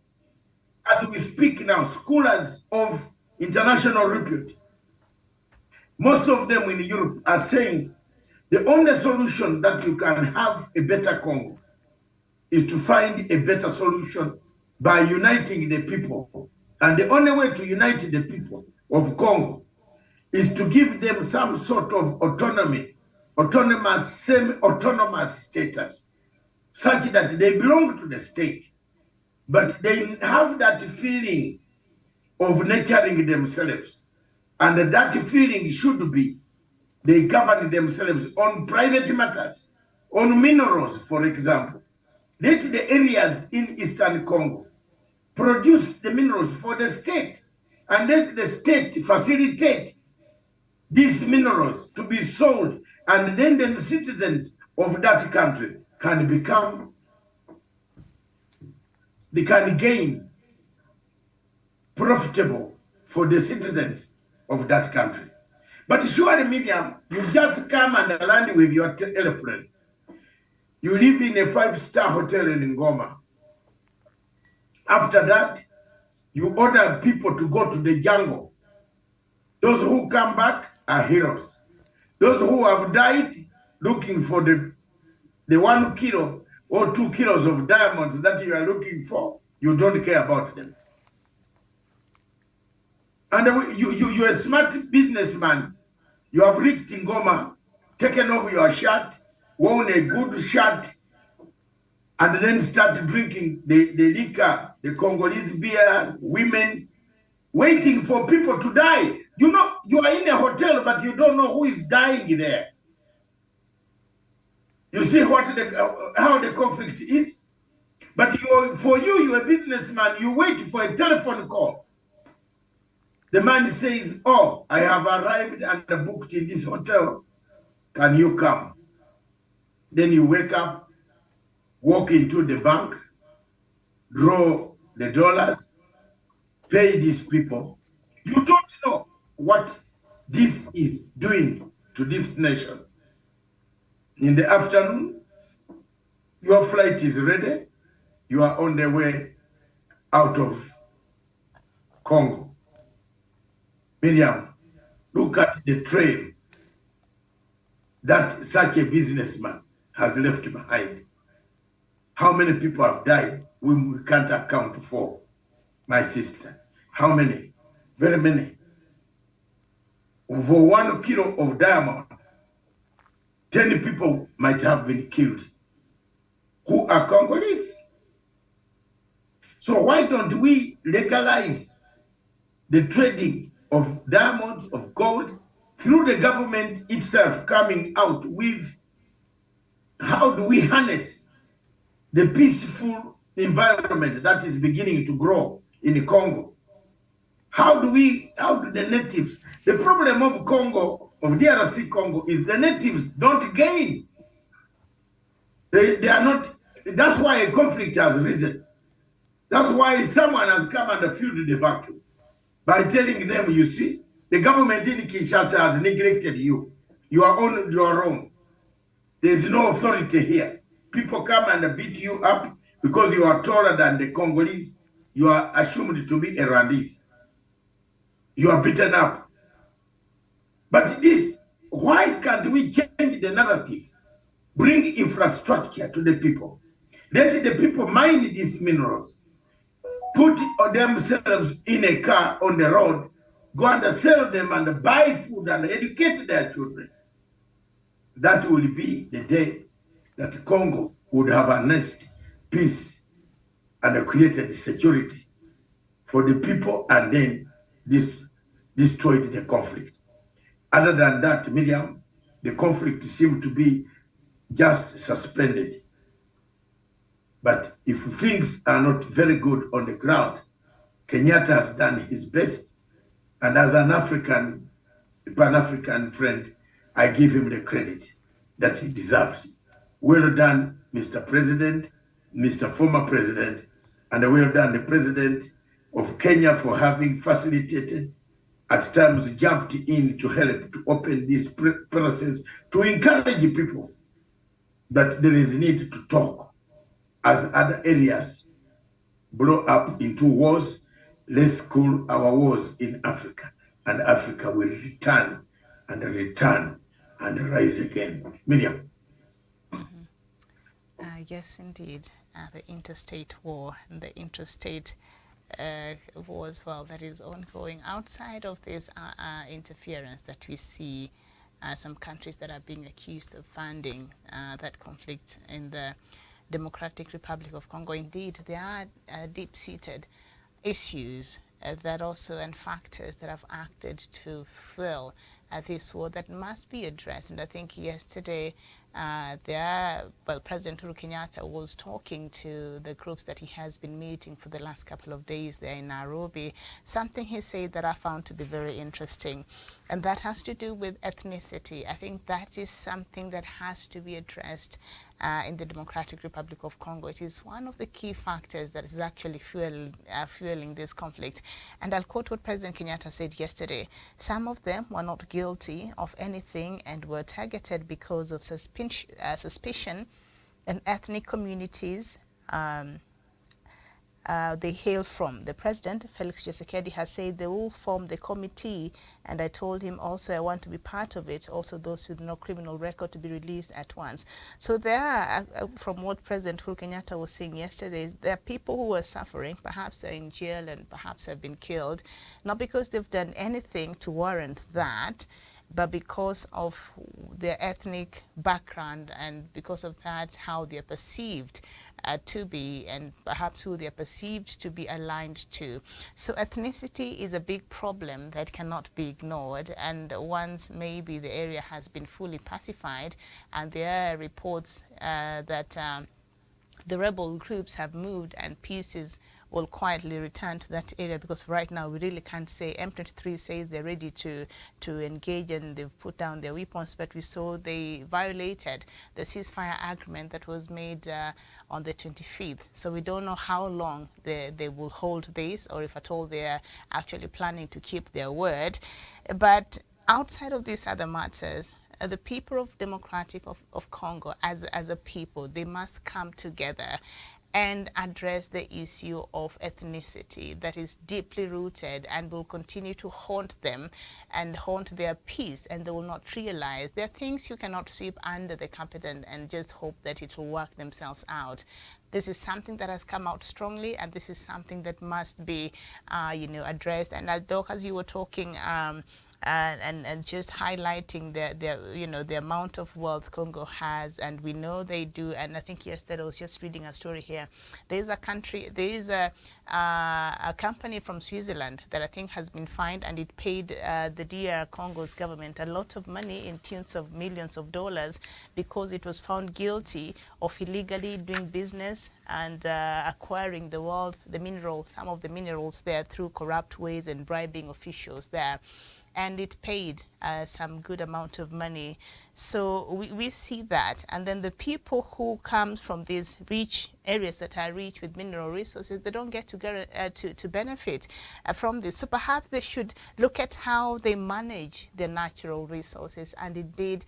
as we speak now, scholars of international repute, most of them in Europe are saying the only solution that you can have a better Congo is to find a better solution by uniting the people. And the only way to unite the people of Congo is to give them some sort of autonomy, autonomous, semi-autonomous status. such that they belong to the state, but they have that feeling of nurturing themselves. And that feeling should be they govern themselves on private matters, on minerals, for example. Let the areas in Eastern Congo produce the minerals for the state, and let the state facilitate these minerals to be sold, and then the citizens of that country can become, they can gain profitable for the citizens of that country. But surely, Miriam, you just come and land with your airplane. You live in a 5-star hotel in Ngoma. After that, you order people to go to the jungle. Those who come back are heroes. Those who have died looking for the 1 kilo or 2 kilos of diamonds that you are looking for, you don't care about them. And you're a smart businessman. You have reached Ngoma, taken off your shirt, worn a good shirt, and then start drinking the liquor, the Congolese beer, women, waiting for people to die. You know, you are in a hotel, but you don't know who is dying there. You see what how the conflict is? But for you, you're a businessman, you wait for a telephone call. The man says, oh, I have arrived and booked in this hotel. Can you come? Then you wake up, walk into the bank, draw the dollars, pay these people. You don't know what this is doing to this nation. In the afternoon, your flight is ready. You are on the way out of Congo. Miriam, look at the trail that such a businessman has left behind. How many people have died we can't account for, my sister? How many? Very many. For 1 kilo of diamond, 10 people might have been killed who are Congolese. So why don't we legalize the trading of diamonds, of gold, through the government itself coming out with how do we harness the peaceful environment that is beginning to grow in the Congo? How do the natives, the problem of Congo, of DRC Congo, is the natives don't gain. They are not, that's why a conflict has risen. That's why someone has come and filled the vacuum by telling them, you see, the government in Kinshasa has neglected you. You are on your own. There's no authority here. People come and beat you up because you are taller than the Congolese. You are assumed to be a Rwandese. You are beaten up. But this, why can't we change the narrative? Bring infrastructure to the people. Let the people mine these minerals. Put themselves in a car on the road, go and sell them and buy food and educate their children. That will be the day that Congo would have announced peace and created security for the people, and then destroyed the conflict. Other than that, Miriam, the conflict seemed to be just suspended. But if things are not very good on the ground, Kenyatta has done his best, and as an African, Pan-African friend, I give him the credit that he deserves. Well done, Mr. President, Mr. Former President, and well done the President of Kenya for having facilitated, at times jumped in to help to open this process, to encourage people that there is need to talk. As other areas blow up into wars, let's cool our wars in Africa, and Africa will return and rise again. Miriam. Yes, indeed. The interstate war and the interstate war as well that is ongoing outside of this interference that we see some countries that are being accused of funding that conflict in the Democratic Republic of Congo. Indeed, there are deep-seated issues that also and factors that have acted to fuel this war that must be addressed. And I think yesterday President Uhuru Kenyatta was talking to the groups that he has been meeting for the last couple of days there in Nairobi. Something he said that I found to be very interesting, and that has to do with ethnicity. I think that is something that has to be addressed in the Democratic Republic of Congo. It is one of the key factors that is actually fueling this conflict. And I'll quote what President Kenyatta said yesterday. Some of them were not guilty of anything and were targeted because of suspicion and ethnic communities they hail from. The president, Felix Tshisekedi, has said they will form the committee, and I told him also I want to be part of it, also those with no criminal record to be released at once. So there are, from what President Uhuru Kenyatta was saying yesterday, there are people who are suffering, perhaps they're in jail and perhaps have been killed, not because they've done anything to warrant that, but because of their ethnic background, and because of that, how they're perceived to be, and perhaps who they're perceived to be aligned to. So ethnicity is a big problem that cannot be ignored, and once maybe the area has been fully pacified, and there are reports that the rebel groups have moved and peace will quietly return to that area, because right now we really can't say. M23 says they're ready to engage and they've put down their weapons, but we saw they violated the ceasefire agreement that was made on the 25th. So we don't know how long they will hold this, or if at all they're actually planning to keep their word. But outside of these other matters, the people of Democratic of Congo as a people, they must come together and address the issue of ethnicity that is deeply rooted and will continue to haunt them and haunt their peace, and they will not realize there are things you cannot sweep under the carpet and just hope that it will work themselves out. This is something that has come out strongly, and this is something that must be addressed. And Doc, as you were talking and just highlighting the amount of wealth Congo has, and we know they do. And I think yesterday I was just reading a story here. There is a company from Switzerland that I think has been fined, and it paid the DR Congo's government a lot of money in tens of millions of dollars because it was found guilty of illegally doing business and acquiring some of the minerals there through corrupt ways and bribing officials there. And it paid some good amount of money. So we see that. And then the people who come from these rich areas that are rich with mineral resources, they don't get to benefit from this. So perhaps they should look at how they manage their natural resources. And indeed,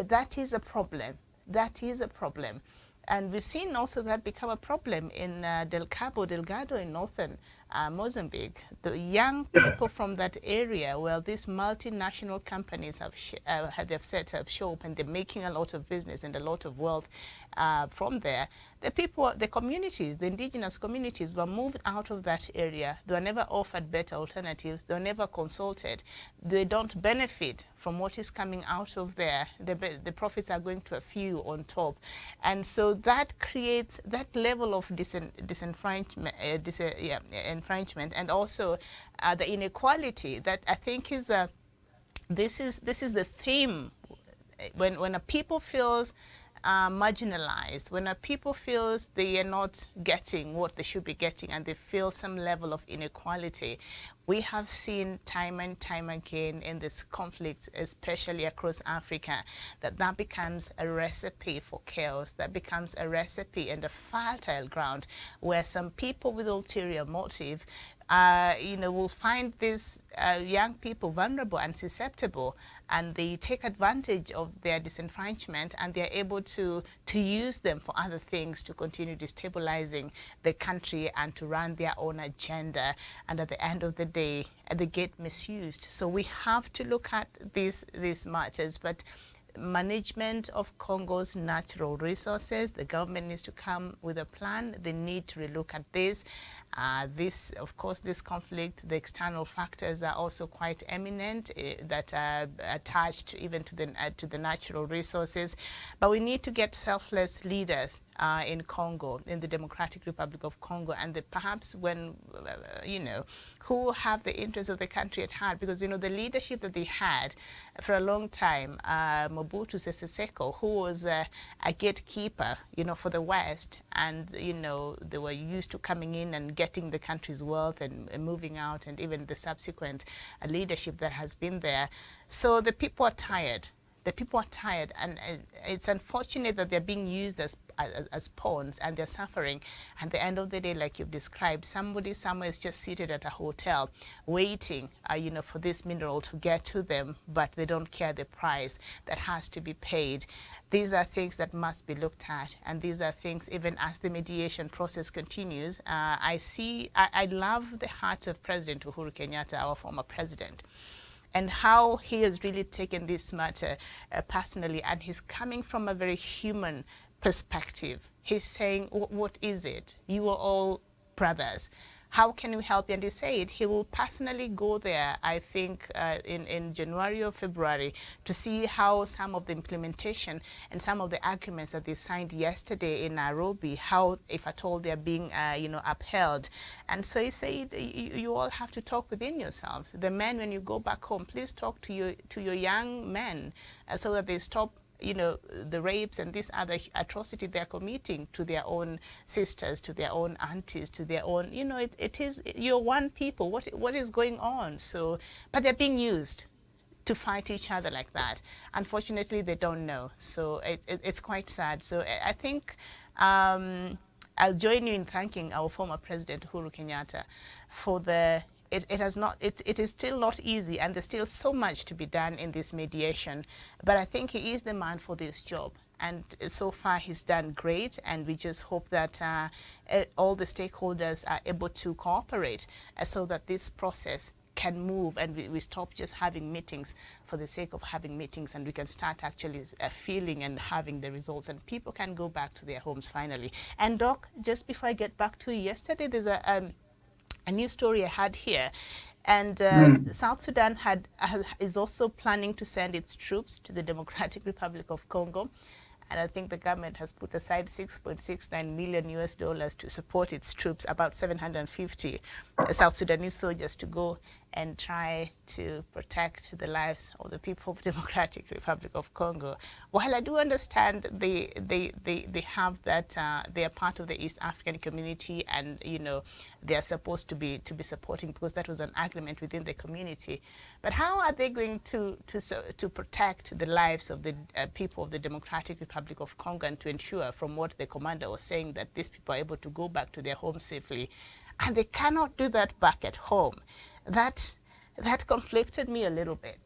that is a problem. That is a problem. And we've seen also that become a problem in Cabo Delgado in northern Mozambique. The young people from that area, well, these multinational companies have set up shop, and they're making a lot of business and a lot of wealth from there. The people, the communities, the indigenous communities were moved out of that area. They were never offered better alternatives. They were never consulted. They don't benefit from what is coming out of there. The profits are going to a few on top. And so that creates that level of disenfranchisement, and also the inequality that I think is this is the theme. When a people feels marginalized, when a people feels they are not getting what they should be getting, and they feel some level of inequality, we have seen time and time again in this conflict, especially across Africa, that becomes a recipe for chaos, that becomes a recipe and a fertile ground where some people with ulterior motive will find these young people vulnerable and susceptible, and they take advantage of their disenfranchisement, and they're able to use them for other things, to continue destabilizing the country and to run their own agenda. And at the end of the day, they get misused. So we have to look at these matters. But management of Congo's natural resources, the government needs to come with a plan. They need to relook at this. Of course, this conflict, the external factors are also quite eminent that are attached even to the natural resources. But we need to get selfless leaders in Congo, in the Democratic Republic of Congo, and perhaps when, who have the interests of the country at heart, because, the leadership that they had for a long time, Mobutu Sese Seko, who was a gatekeeper, for the West, and, they were used to coming in and getting the country's wealth and moving out, and even the subsequent leadership that has been there. So the people are tired. The people are tired, and it's unfortunate that they're being used as pawns, and they're suffering. At the end of the day, like you've described, somebody somewhere is just seated at a hotel waiting, for this mineral to get to them, but they don't care the price that has to be paid. These are things that must be looked at, and these are things, even as the mediation process continues, I love the heart of President Uhuru Kenyatta, our former president, and how he has really taken this matter personally, and he's coming from a very human perspective. He's saying, what is it? You are all brothers. How can we help you? And he said he will personally go there, I think, in January or February, to see how some of the implementation and some of the agreements that they signed yesterday in Nairobi, how, if at all, they're being, upheld. And so he said, you all have to talk within yourselves. The men, when you go back home, please talk to your young men so that they stop the rapes and this other atrocity they're committing to their own sisters, to their own aunties, to their own, you're one people. What is going on? So, but they're being used to fight each other like that. Unfortunately, they don't know. So it's quite sad. So I think I'll join you in thanking our former President Uhuru Kenyatta for it is still not easy, and there's still so much to be done in this mediation. But I think he is the man for this job. And so far, he's done great. And we just hope that all the stakeholders are able to cooperate so that this process can move, and we stop just having meetings for the sake of having meetings, and we can start actually feeling and having the results, and people can go back to their homes finally. And Doc, just before I get back to you, yesterday there's a new story I had here, and South Sudan is also planning to send its troops to the Democratic Republic of Congo, and I think the government has put aside $6.69 million to support its troops, about 750 South Sudanese soldiers, to go and try to protect the lives of the people of the Democratic Republic of Congo. While I do understand they have that they are part of the East African community, and they are supposed to be supporting, because that was an agreement within the community. But how are they going to protect the lives of the people of the Democratic Republic of Congo, and to ensure, from what the commander was saying, that these people are able to go back to their homes safely, and they cannot do that back at home? That conflicted me a little bit.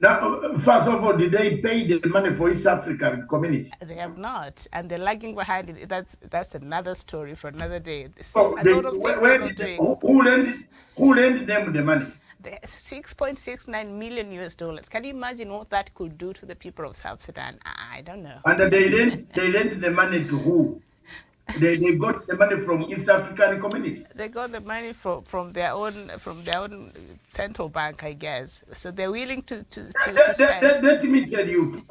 Now, first of all, did they pay the money for East African community? They have not, and they're lagging behind it. That's another story for another day. Who lent them the money? The $6.69 million. Can you imagine what that could do to the people of South Sudan? I don't know. And they lent the money to who? They got the money from East African community. They got the money from their own central bank, I guess. So they're willing to spend. Let me tell you,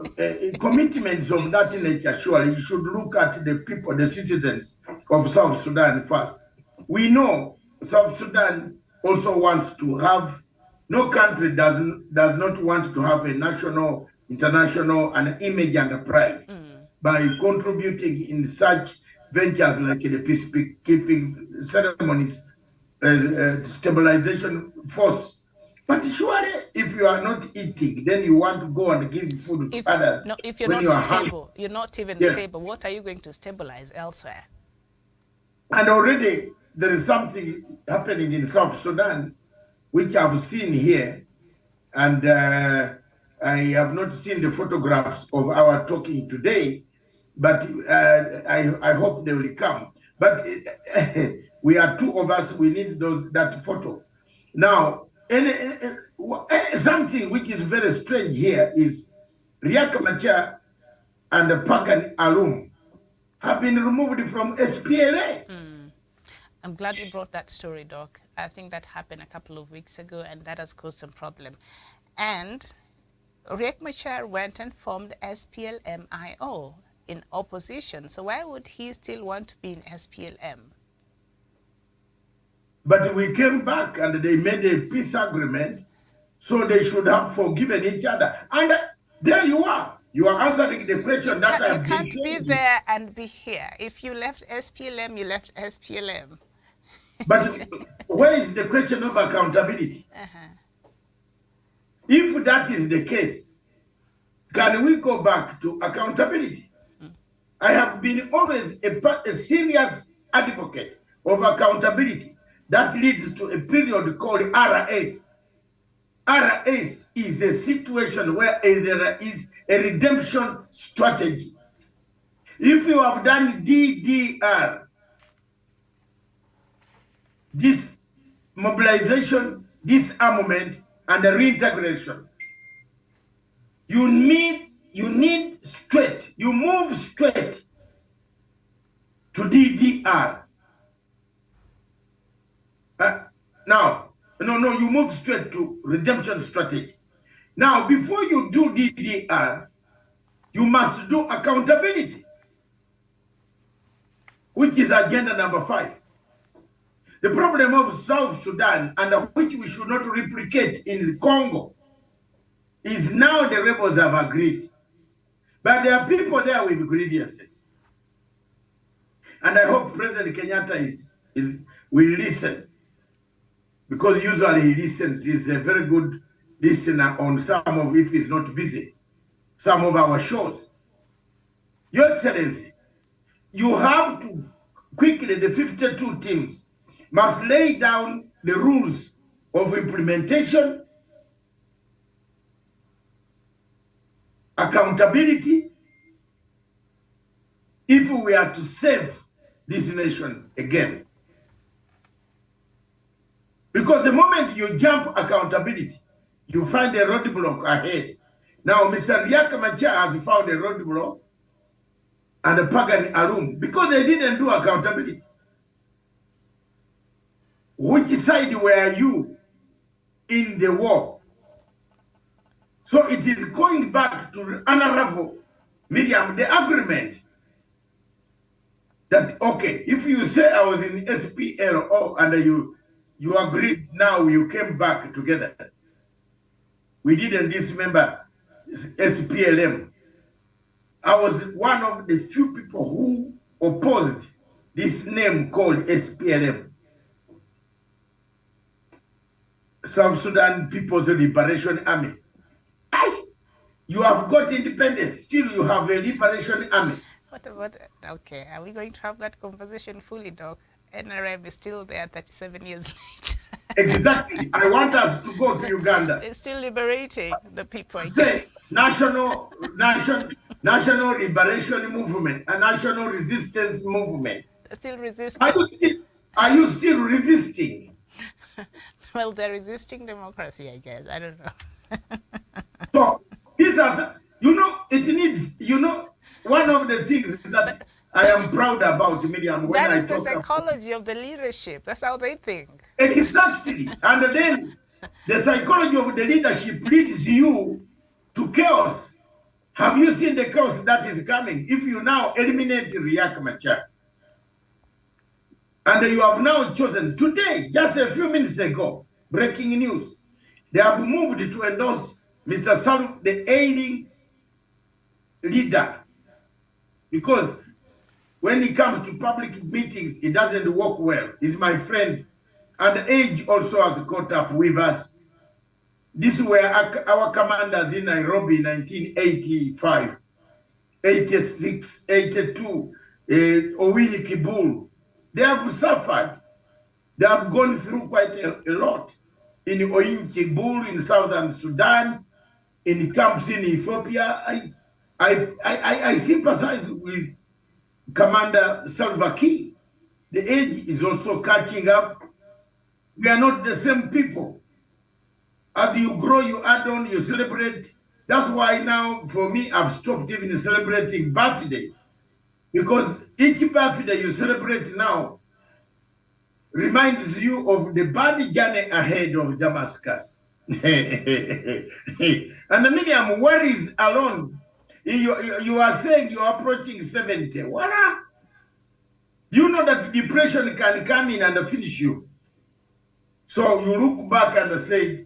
commitments of that nature, surely you should look at the people, the citizens of South Sudan first. We know South Sudan also wants to have, no country does not want to have a national, international, and image and pride by contributing in such ventures like the peacekeeping ceremonies, stabilization force. But surely, if you are not eating, then you want to go and give food to others. No, if you're not stable, you're not even stable. What are you going to stabilize elsewhere? And already there is something happening in South Sudan, which I've seen here, and I have not seen the photographs of our talking today, but I hope they will come. But we are two of us. We need that photo. Now, something which is very strange here is Riek Machar and Pagan Alum have been removed from SPLA. I'm glad you brought that story, Doc. I think that happened a couple of weeks ago, and that has caused some problem. And Riek Machar went and formed SPLMIO. in opposition. So why would he still want to be in SPLM? But we came back and they made a peace agreement, so they should have forgiven each other. And there you are. You are answering the question that I've been You can't be telling you. there and be here. If you left SPLM, you left SPLM. But where is the question of accountability? If that is the case, can we go back to accountability? I have been always a serious advocate of accountability that leads to a period called RS. RS is a situation where there is a redemption strategy. If you have done DDR, this mobilization, disarmament, and the reintegration, you need straight, you move straight to DDR. You move straight to redemption strategy. Now, before you do DDR, you must do accountability, which is agenda number 5. The problem of South Sudan, and which we should not replicate in Congo, is now the rebels have agreed. But there are people there with grievances. And I hope President Kenyatta will listen, because usually he listens. He's a very good listener on some of, if he's not busy, some of our shows. Your Excellency, you have to quickly, the 52 teams must lay down the rules of implementation, accountability, if we are to save this nation again. Because the moment you jump accountability, you find a roadblock ahead. Now, Mr. Riek Machar has found a roadblock and a Pagan Arum because they didn't do accountability. Which side were you in the war? So it is going back to unravel, Miriam, the agreement that, okay, if you say I was in SPLO and you agreed, now you came back together. We didn't dismember SPLM. I was one of the few people who opposed this name called SPLM. South Sudan People's Liberation Army. You have got independence, still you have a liberation army. What about, okay, are we going to have that conversation fully, Doc? NRM is still there 37 years later. Exactly. I want us to go to Uganda. It's still liberating the people. Say, national liberation movement, a national resistance movement. Still resisting. Are you still resisting? Well, they're resisting democracy, I guess. I don't know. So, it needs, one of the things that I am proud about, Miriam, when that I is talk the psychology of the leadership. That's how they think. Exactly. And then the psychology of the leadership leads you to chaos. Have you seen the chaos that is coming? If you now eliminate Riek Machar, and you have now chosen today, just a few minutes ago, breaking news, they have moved to endorse Mr. Saluk, the ailing leader, because when he comes to public meetings, it doesn't work well. He's my friend, and age also has caught up with us. These were our commanders in Nairobi, 1985, 86, 82, Owini Kibul. They have suffered. They have gone through quite a lot in Owini Kibul, in southern Sudan, in camps in Ethiopia. I sympathize with Commander Salva Kiir. The age is also catching up. We are not the same people. As you grow, you add on, you celebrate. That's why now, for me, I've stopped even celebrating birthdays. Because each birthday you celebrate now reminds you of the bad journey ahead of Damascus. And Miriam worries alone You are saying you are approaching 70. What? You know that depression can come in and finish you. So you look back and say,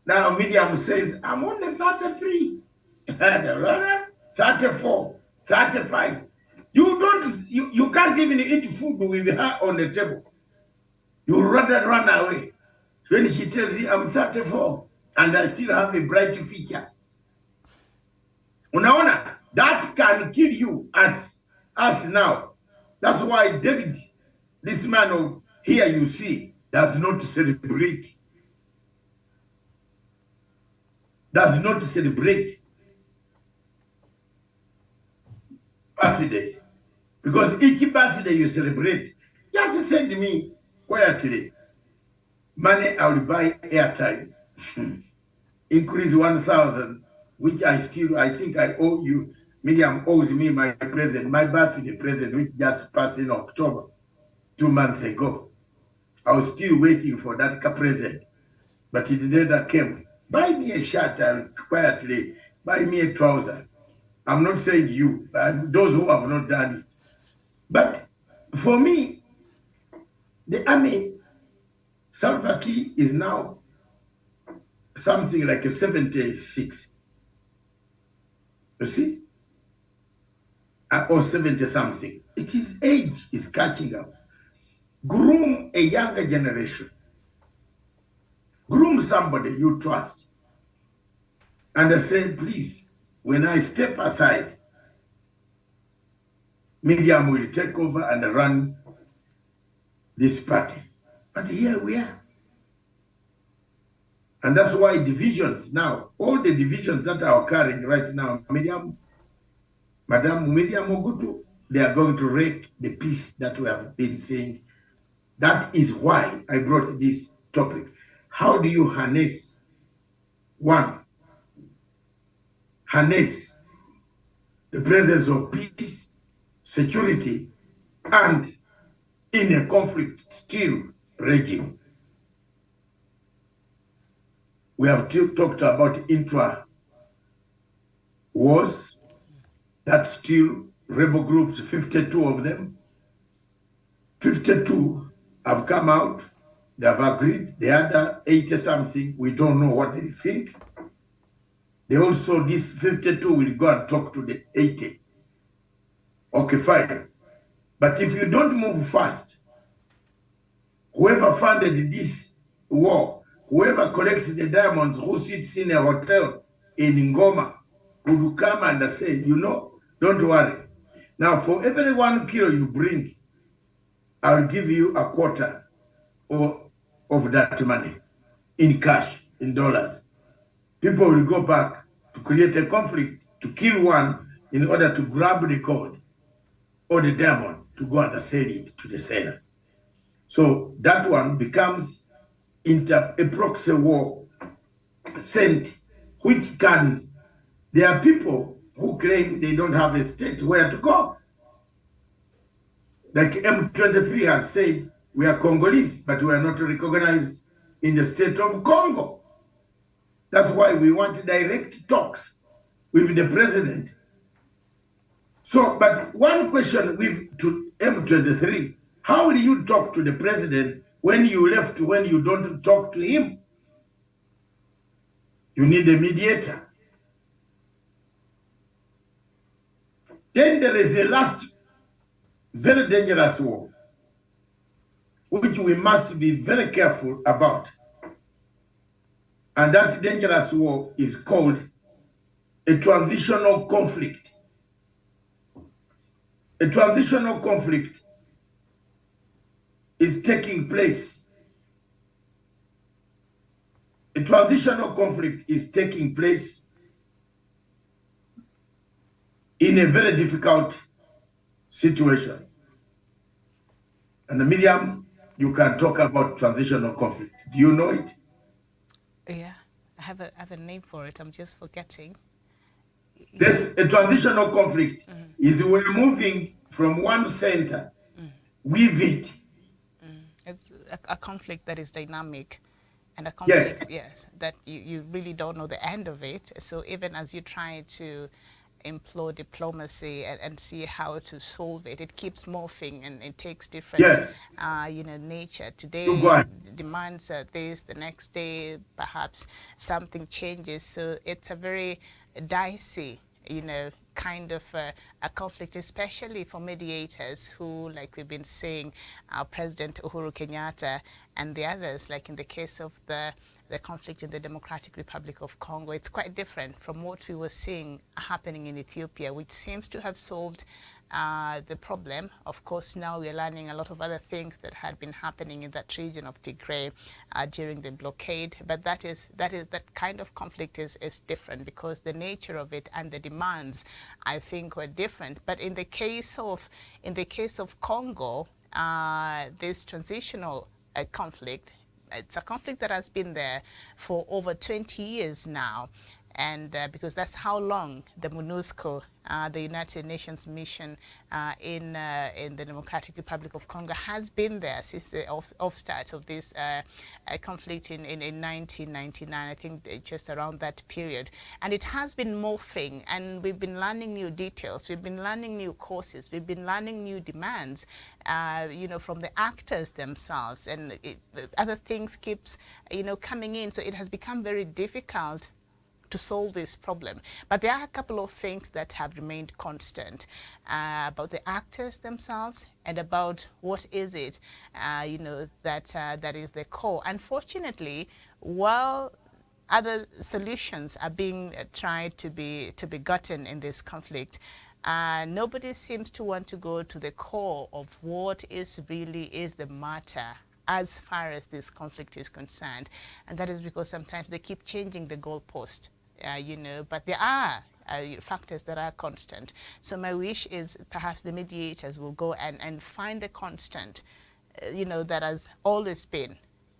now Miriam says, I'm only 33, 34, 35. You can't even eat food with her on the table. You rather run away. When she tells you, I'm 34 and I still have a bright future. Unaona, that can kill you as now. That's why David, this man of here you see, does not celebrate. Does not celebrate birthdays. Because each birthday you celebrate, just send me quietly money, I will buy airtime. Increase 1,000, which I think I owe you. Miriam owes me my present, my birthday present, which just passed in October, 2 months ago. I was still waiting for that present, but it never came. Buy me a shirt, quietly. Buy me a trouser. I'm not saying you, those who have not done it. But for me, the army, Salva Kiir is now something like a 76. You see? Or 70 something. It is age is catching up. Groom a younger generation. Groom somebody you trust. And I say, please, when I step aside, Miriam will take over and run this party. But here we are. And that's why divisions now, all the divisions that are occurring right now, Madam Miriam Ogutu, they are going to wreck the peace that we have been seeing. That is why I brought this topic. How do you harness the presence of peace, security, and in a conflict still raging? We have talked about intra-wars, that still rebel groups, 52 of them. 52 have come out, they have agreed. The other 80-something, we don't know what they think. They also, this 52 will go and talk to the 80. Okay, fine. But if you don't move fast, whoever funded this war, whoever collects the diamonds, who sits in a hotel in Ngoma, could come and say, you know, don't worry. Now, for every 1 kilo you bring, I'll give you a quarter of that money in cash, in dollars. People will go back to create a conflict, to kill one in order to grab the gold or the diamond to go and sell it to the seller. So that one becomes a proxy war sent, which can, there are people who claim they don't have a state where to go. Like M23 has said, we are Congolese, but we are not recognized in the state of Congo. That's why we want direct talks with the president. So, but one question to M23, how will you talk to the president when you left, when you don't talk to him? You need a mediator. Then there is a last very dangerous war, which we must be very careful about. And that dangerous war is called a transitional conflict. A transitional conflict is taking place. A transitional conflict is taking place in a very difficult situation. And Miriam, you can talk about transitional conflict. Do you know it? Yeah, I have a name for it. I'm just forgetting. There's a transitional conflict. Is we're moving from one center with it. It's a conflict that is dynamic. And a Yes. conflict, yes, that you really don't know the end of it. So even as you try to employ diplomacy and see how to solve it, it keeps morphing and it takes different, Yes. nature. You Today go ahead. demands this, the next day perhaps something changes. So it's a very dicey, kind of a conflict, especially for mediators who, like we've been saying, President Uhuru Kenyatta and the others, like in the case of the conflict in the Democratic Republic of Congo. It's quite different from what we were seeing happening in Ethiopia, which seems to have solved the problem. Of course, now we're learning a lot of other things that had been happening in that region of Tigray during the blockade. But that kind of conflict is different because the nature of it and the demands, I think, were different. But in the case of Congo, this transitional conflict, it's a conflict that has been there for over 20 years now. And because that's how long the MONUSCO, the United Nations mission in the Democratic Republic of Congo, has been there since the offstart of this conflict in 1999, I think just around that period. And it has been morphing, and we've been learning new details, we've been learning new courses, we've been learning new demands, from the actors themselves, and other things keeps, coming in. So it has become very difficult to solve this problem. But there are a couple of things that have remained constant about the actors themselves and about what is it, that is the core. Unfortunately, while other solutions are being tried to be gotten in this conflict, nobody seems to want to go to the core of what really is the matter as far as this conflict is concerned. And that is because sometimes they keep changing the goalpost. But there are factors that are constant. So my wish is perhaps the mediators will go and find the constant, that has always been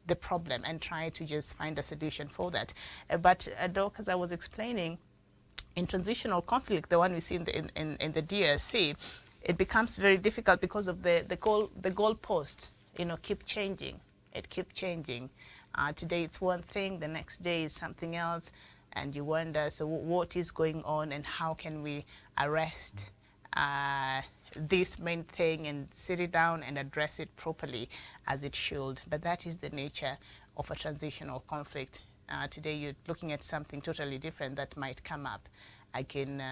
the problem and try to just find a solution for that. But Doc, as I was explaining, in transitional conflict, the one we see in the DRC, it becomes very difficult because of the goalpost, keep changing. It keeps changing. Today it's one thing, the next day is something else. And you wonder, so what is going on and how can we arrest this main thing and sit it down and address it properly as it should? But that is the nature of a transitional conflict. Today you're looking at something totally different that might come up again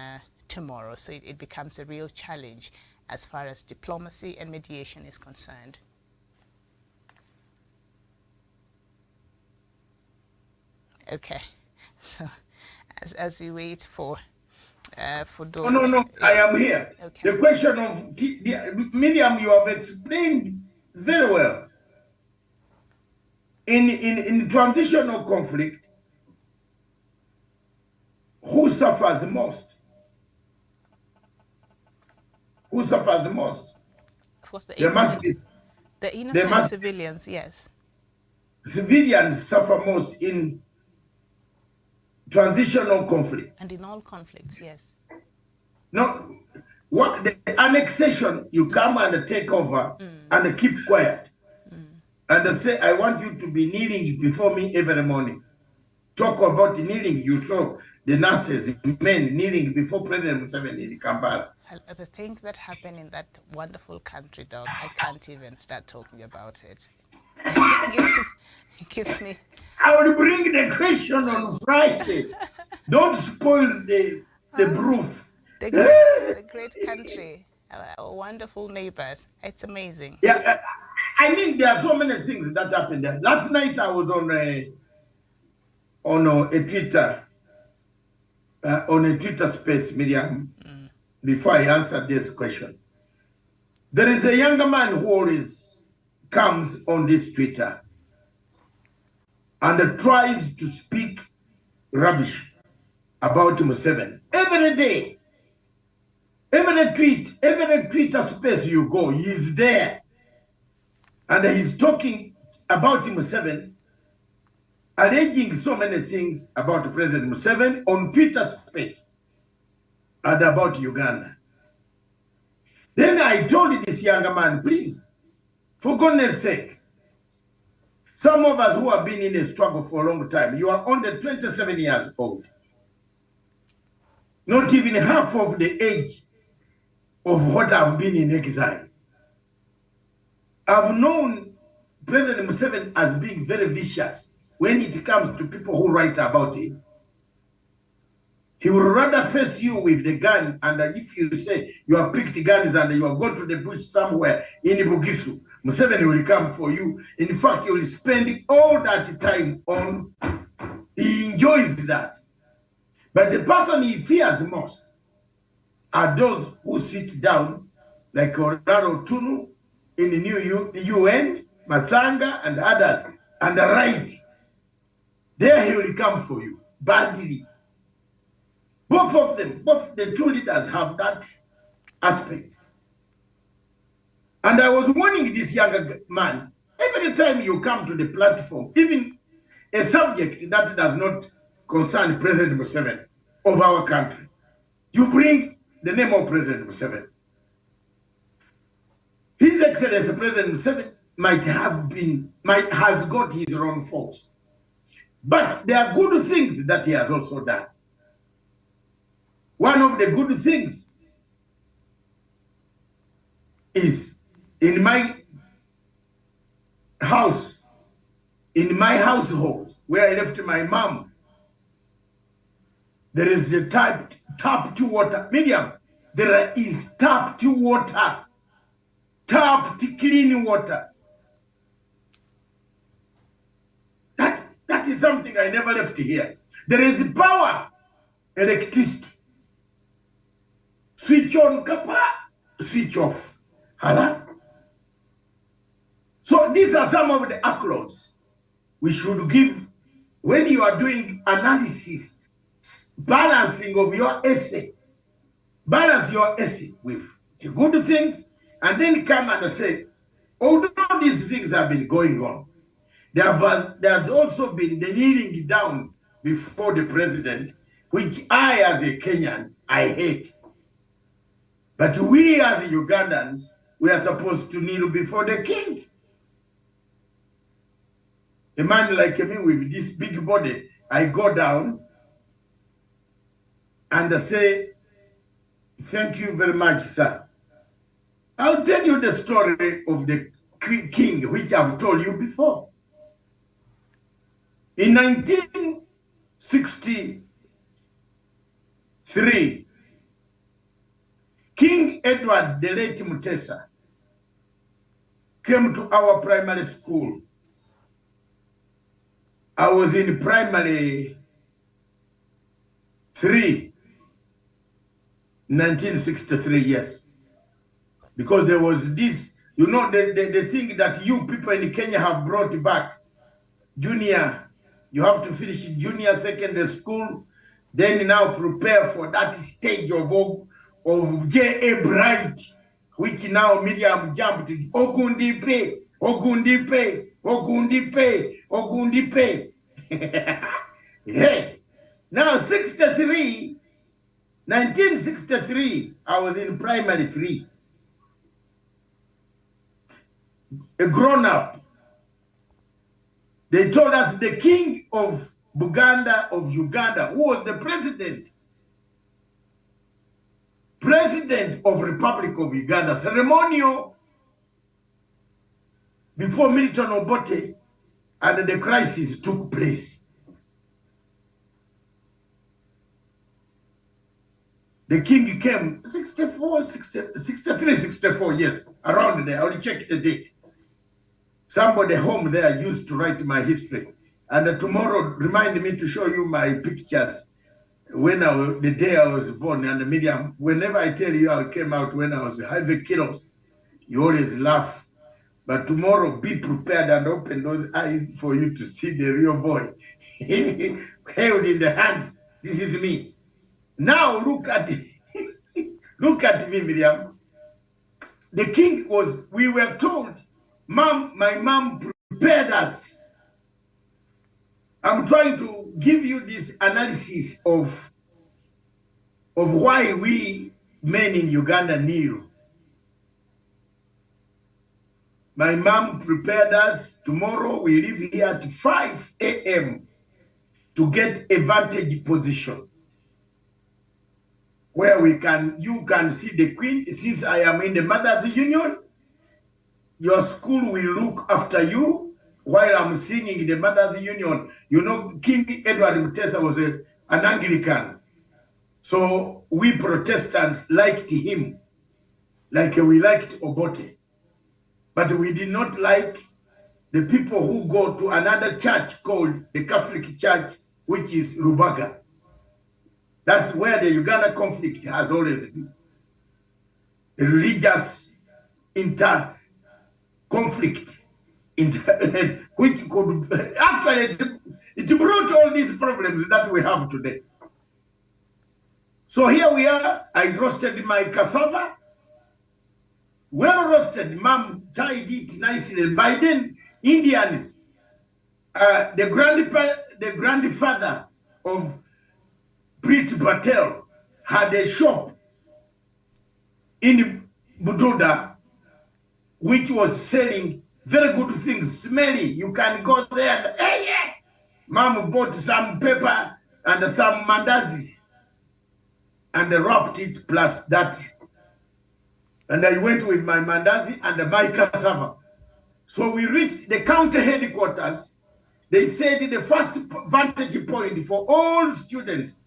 tomorrow. So it becomes a real challenge as far as diplomacy and mediation is concerned. Okay. So, as we wait for those. No, I am here. Okay. The question of Miriam, you have explained very well. In transitional conflict, who suffers most? Who suffers most? Of course, the There must innocent. be. The innocent civilians, yes. Civilians suffer most in transitional conflict. And in all conflicts, yes. No, what the annexation, you come and take over and keep quiet. And they say, I want you to be kneeling before me every morning. Talk about kneeling. You saw the nurses, men kneeling before President Museveni in Kampala. The things that happen in that wonderful country, Doc, I can't even start talking about it. It gives me. I will bring the question on Friday. Don't spoil the proof. The great country, our wonderful neighbors. It's amazing. Yeah, I mean, there are so many things that happen there. Last night I was on a Twitter space, Miriam, before I answered this question. There is a younger man who always comes on this Twitter and tries to speak rubbish about Museveni. Every day, every Twitter space you go, he's there. And he's talking about Museveni, alleging so many things about President Museveni on Twitter space and about Uganda. Then I told this younger man, please, for goodness sake, Some of us who have been in a struggle for a long time, you are under 27 years old. Not even half of the age of what I've been in exile. I've known President Museveni as being very vicious when it comes to people who write about him. He will rather face you with the gun, and if you say you have picked guns and you are going to the bush somewhere in Bugisu, Museveni will come for you. In fact, he will spend all that time on, he enjoys that. But the person he fears most are those who sit down, like Orlando Tunu in the new UN, Matanga, and others, and write. There he will come for you, badly. Both of them, both the two leaders have that aspect. And I was warning this younger man, every time you come to the platform, even a subject that does not concern President Museveni of our country, you bring the name of President Museveni. His Excellency President Museveni has got his own faults. But there are good things that he has also done. One of the good things is in my house, in my household, where I left my mom, there is a tapped water. Miriam, there is tapped water, tapped clean water. That is something I never left here. There is power, electricity. Switch on, kapa, switch off. Hala. So these are some of the accolades we should give when you are doing analysis, balancing of your essay. Balance your essay with the good things, and then come and say, although these things have been going on, there's also been the kneeling down before the president, which I, as a Kenyan, I hate. But we as Ugandans, we are supposed to kneel before the king. A man like me with this big body, I go down and I say, thank you very much, sir. I'll tell you the story of the king, which I've told you before. In 1963, King Edward the late Mutesa came to our primary school. I was in primary 3, 1963, yes. Because there was this, you know, the thing that you people in Kenya have brought back. Junior, you have to finish junior secondary school, then now prepare for that stage of J.A. Bright, which now Miriam jumped to Ogundipe. Yeah. Now 1963, I was in primary 3. A grown-up. They told us the king of Uganda, who was the president of Republic of Uganda, ceremonial before Milton Obote and the crisis took place. The king came 63, 64, yes, around there. I will check the date. Somebody home there used to write my history. And tomorrow, remind me to show you my pictures when the day I was born. And Miriam, whenever I tell you I came out when I was heavy kilos, you always laugh. But tomorrow, be prepared and open those eyes for you to see the real boy. Held in the hands. This is me. Now look at look at me, Miriam. The king was, we were told, Mom, my mom prepared us. I'm trying to give you this analysis of why we men in Uganda kneel. My mom prepared us. Tomorrow we leave here at 5 a.m. to get a vantage position where you can see the Queen. Since I am in the Mothers Union, your school will look after you while I'm singing in the Mothers Union. You know, King Edward Mutesa was an Anglican. So we Protestants liked him like we liked Obote. But we did not like the people who go to another church called the Catholic Church, which is Rubaga. That's where the Uganda conflict has always been. The religious conflict, which could actually, it brought all these problems that we have today. So here we are. I roasted my cassava, well roasted. Mom tied it nicely. By then, Indians, the grandfather of Prit Patel had a shop in Budoda, which was selling very good things, smelly. You can go there and, hey, yeah. Mom bought some pepper and some mandazi and wrapped it plus that. And I went with my mandazi and my cassava. So we reached the county headquarters. They said the first vantage point for all students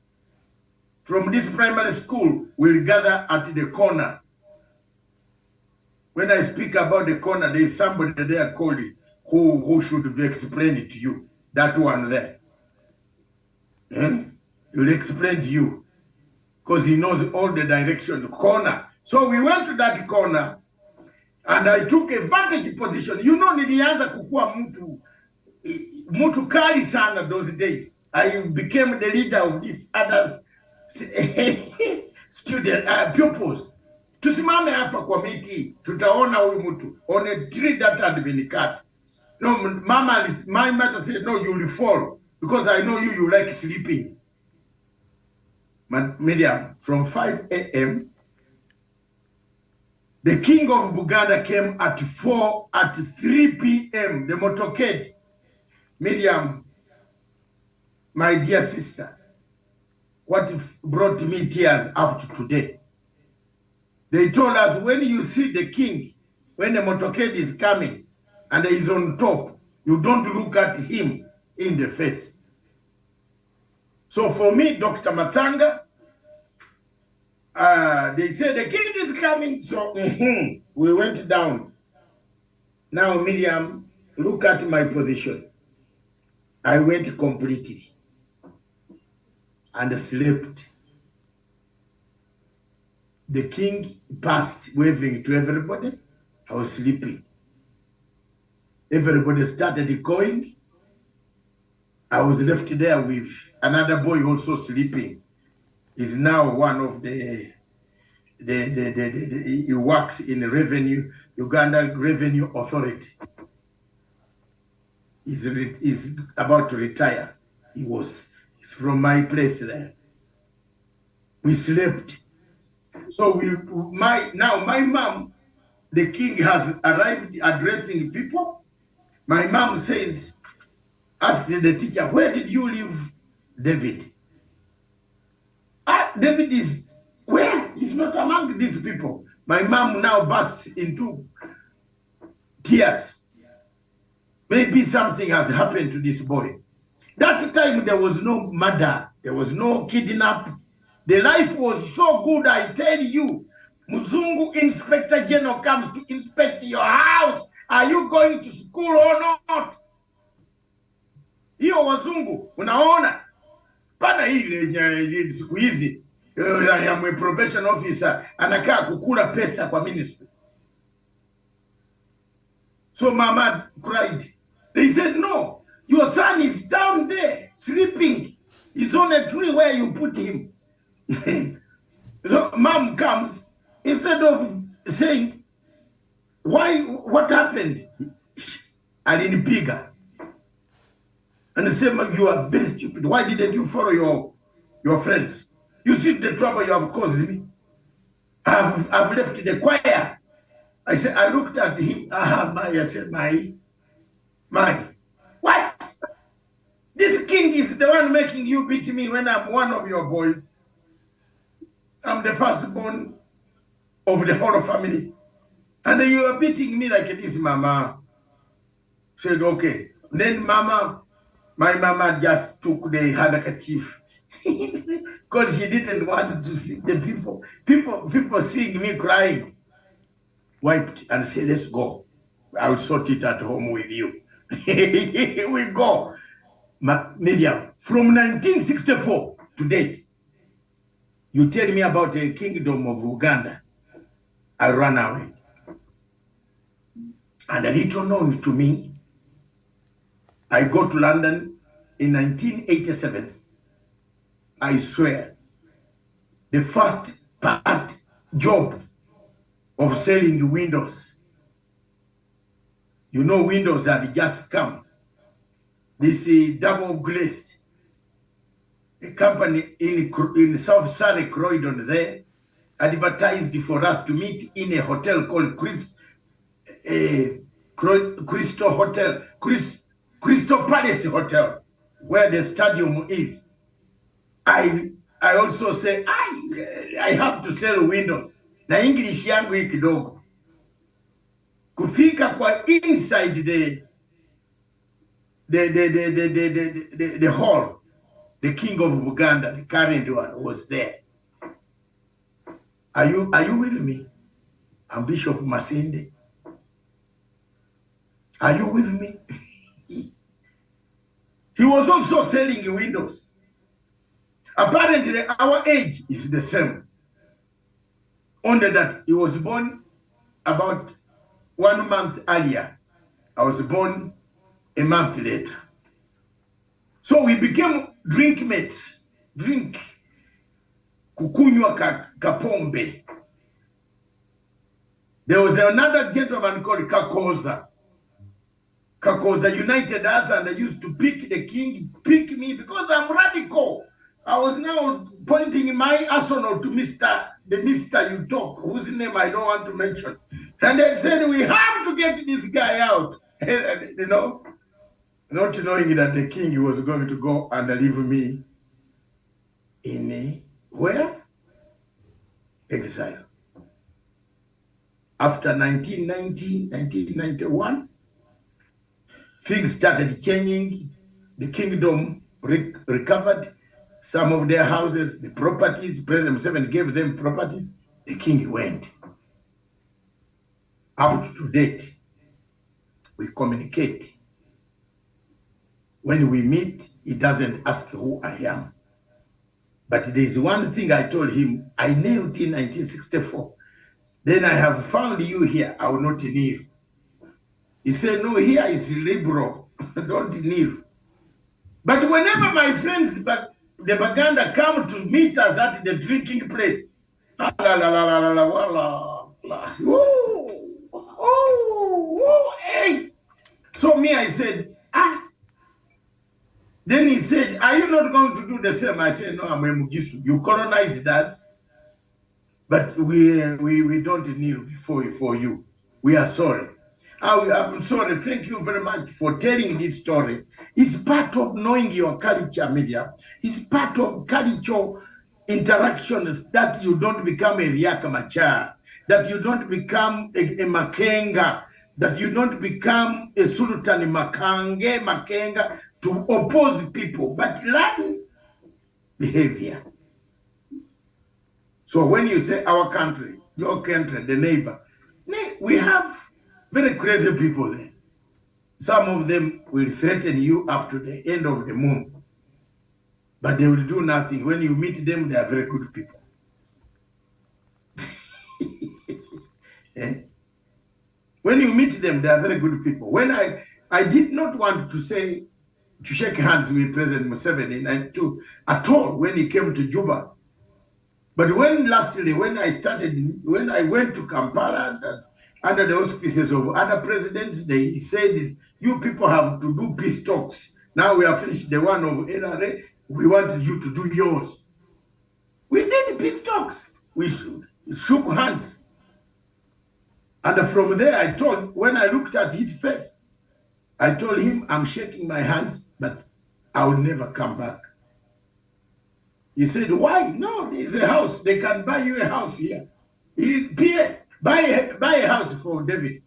from this primary school will gather at the corner. When I speak about the corner, there is somebody there called it who should explain it to you. That one there. He'll explain to you because he knows all the direction, corner. So we went to that corner and I took a vantage position. You know, nilianza kukua mtu kali sana those days. I became the leader of these other pupils. Tusimame hapa kwa miti, tutaona huyu mtu on a tree that had been cut. No, my mother said, no, you will fall because I know you like sleeping. Miriam, from 5 a.m., the king of Buganda came at 3 p.m., the motorcade. Miriam, my dear sister, what brought me tears up to today? They told us when you see the king, when the motorcade is coming and he is on top, you don't look at him in the face. So for me, Dr. Matanga, they said the king is coming, so we went down. Now, Miriam, look at my position. I went completely and slept. The king passed waving to everybody. I was sleeping. Everybody started going. I was left there with another boy also sleeping. He's now one of he works in Uganda Revenue Authority. He's about to retire. He's from my place there. We slept. So my mom, the king has arrived addressing people. My mom says, asked the teacher, where did you leave David? David is where? He's not among these people. My mom now bursts into tears. Maybe something has happened to this boy. That time there was no murder. There was no kidnap. The life was so good, I tell you. Muzungu Inspector General comes to inspect your house. Are you going to school or not? Hiyo wazungu, unaona? Pana hii siku hizi, I am a probation officer, anakaa kukula pesa kwa ministry. So mama cried. They said, no, your son is down there, sleeping. He's on a tree where you put him. So mom comes, instead of saying, what happened? Alinipiga. And they say, you are very stupid. Why didn't you follow your friends? You see the trouble you have caused me. I've left the choir. I said, I looked at him, I said, my, what? This king is the one making you beat me when I'm one of your boys. I'm the firstborn of the whole family. And then you are beating me like this, Mama. Said, okay. Then Mama, my mama just took the handkerchief because she didn't want to see the people seeing me crying. Wiped and said, let's go. I'll sort it at home with you. We go. Miriam, from 1964 to date, you tell me about the kingdom of Uganda, I ran away. And a little known to me, I go to London in 1987. I swear, the first part job of selling windows. You know, windows had just come. This is double glazed. A company in South Surrey, Croydon there, advertised for us to meet in a hotel called Crystal Hotel, Crystal Palace Hotel, where the stadium is. I also say, I have to sell windows. Na English yangu hii kidogo. Kufika kwa inside the hall, the king of Uganda, the current one, was there. Are you with me? I'm Bishop Masinde. Are you with me? He was also selling windows. Apparently, our age is the same. Only that he was born about 1 month earlier. I was born a month later. So we became drink mates. Drink. Kukunywa kapombe. There was another gentleman called Kakoza. Kakoza united us, and I used to pick the king, pick me, because I'm radical. I was now pointing my arsenal to the Mr. you talk, whose name I don't want to mention. And they said, we have to get this guy out. You know, not knowing that the king was going to go and leave me in where? Exile. After 1990, 1991, things started changing. The kingdom recovered some of their houses, the properties. President Museveni gave them properties. The king went. Up to date, we communicate. When we meet, he doesn't ask who I am. But there's one thing I told him, I nailed in 1964. Then I have found you here, I will not kneel. He said, no, here is liberal, don't kneel. But whenever my friends, the Baganda come to meet us at the drinking place, hey. So me, I said, Then he said, are you not going to do the same? I said, no, I'm a Mugisu. You colonized us, but we don't kneel for you. We are sorry. I'm sorry. Thank you very much for telling this story. It's part of knowing your culture, media. It's part of cultural interactions, that you don't become a Riaka Machar, that you don't become a Makenga, that you don't become a Sultan Makenga to oppose people, but learn behavior. So when you say our country, your country, the neighbor, we have very crazy people there. Some of them will threaten you up to the end of the moon, but they will do nothing. When you meet them, they are very good people. Eh? When you meet them, they are very good people. When I did not want to shake hands with President Museveni at all when he came to Juba. But lastly, when I went to Kampala under the auspices of other presidents, they said, you people have to do peace talks. Now we have finished the one of NRA, we want you to do yours. We did peace talks. We shook hands. And from there, when I looked at his face, I told him, I'm shaking my hands, but I will never come back. He said, why? No, there's a house. They can buy you a house here. Buy a house for David.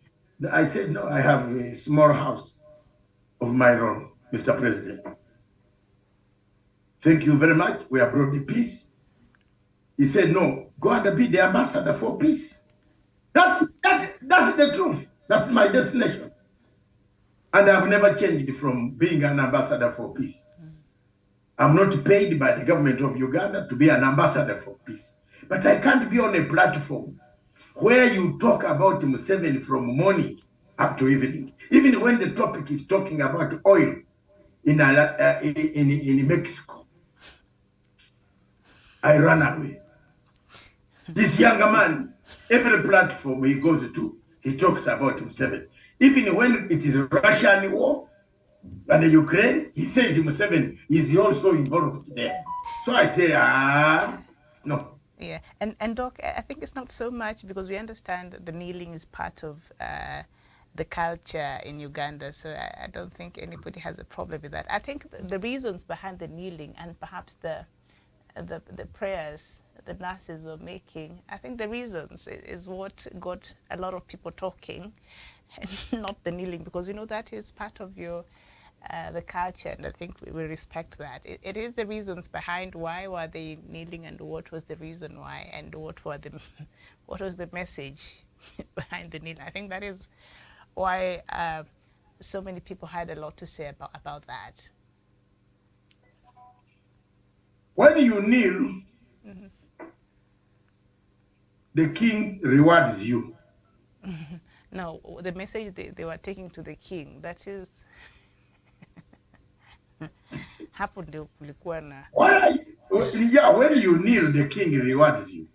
I said, no, I have a small house of my own, Mr. President. Thank you very much. We have brought the peace. He said, no, go and be the ambassador for peace. That's the truth. That's my destination. And I've never changed from being an ambassador for peace. I'm not paid by the government of Uganda to be an ambassador for peace. But I can't be on a platform where you talk about Museveni from morning up to evening. Even when the topic is talking about oil in Mexico, I run away. This younger man, every platform he goes to, he talks about Museveni. Even when it is Russian war and the Ukraine, he says Museveni is also involved there. So I say, no. Yeah, and Doc, I think it's not so much because we understand that the kneeling is part of the culture in Uganda, so I don't think anybody has a problem with that. I think the reasons behind the kneeling and perhaps the prayers the nurses were making, I think the reasons is what got a lot of people talking, and not the kneeling, because that is part of your the culture, and I think we respect that. It is the reasons behind why were they kneeling, and what was the reason why, and what was the message behind the kneeling. I think that is why so many people had a lot to say about that. When you kneel, the king rewards you. No, the message they were taking to the king, that is hapo ndio kulikuwa na when you kneel, the king rewards you.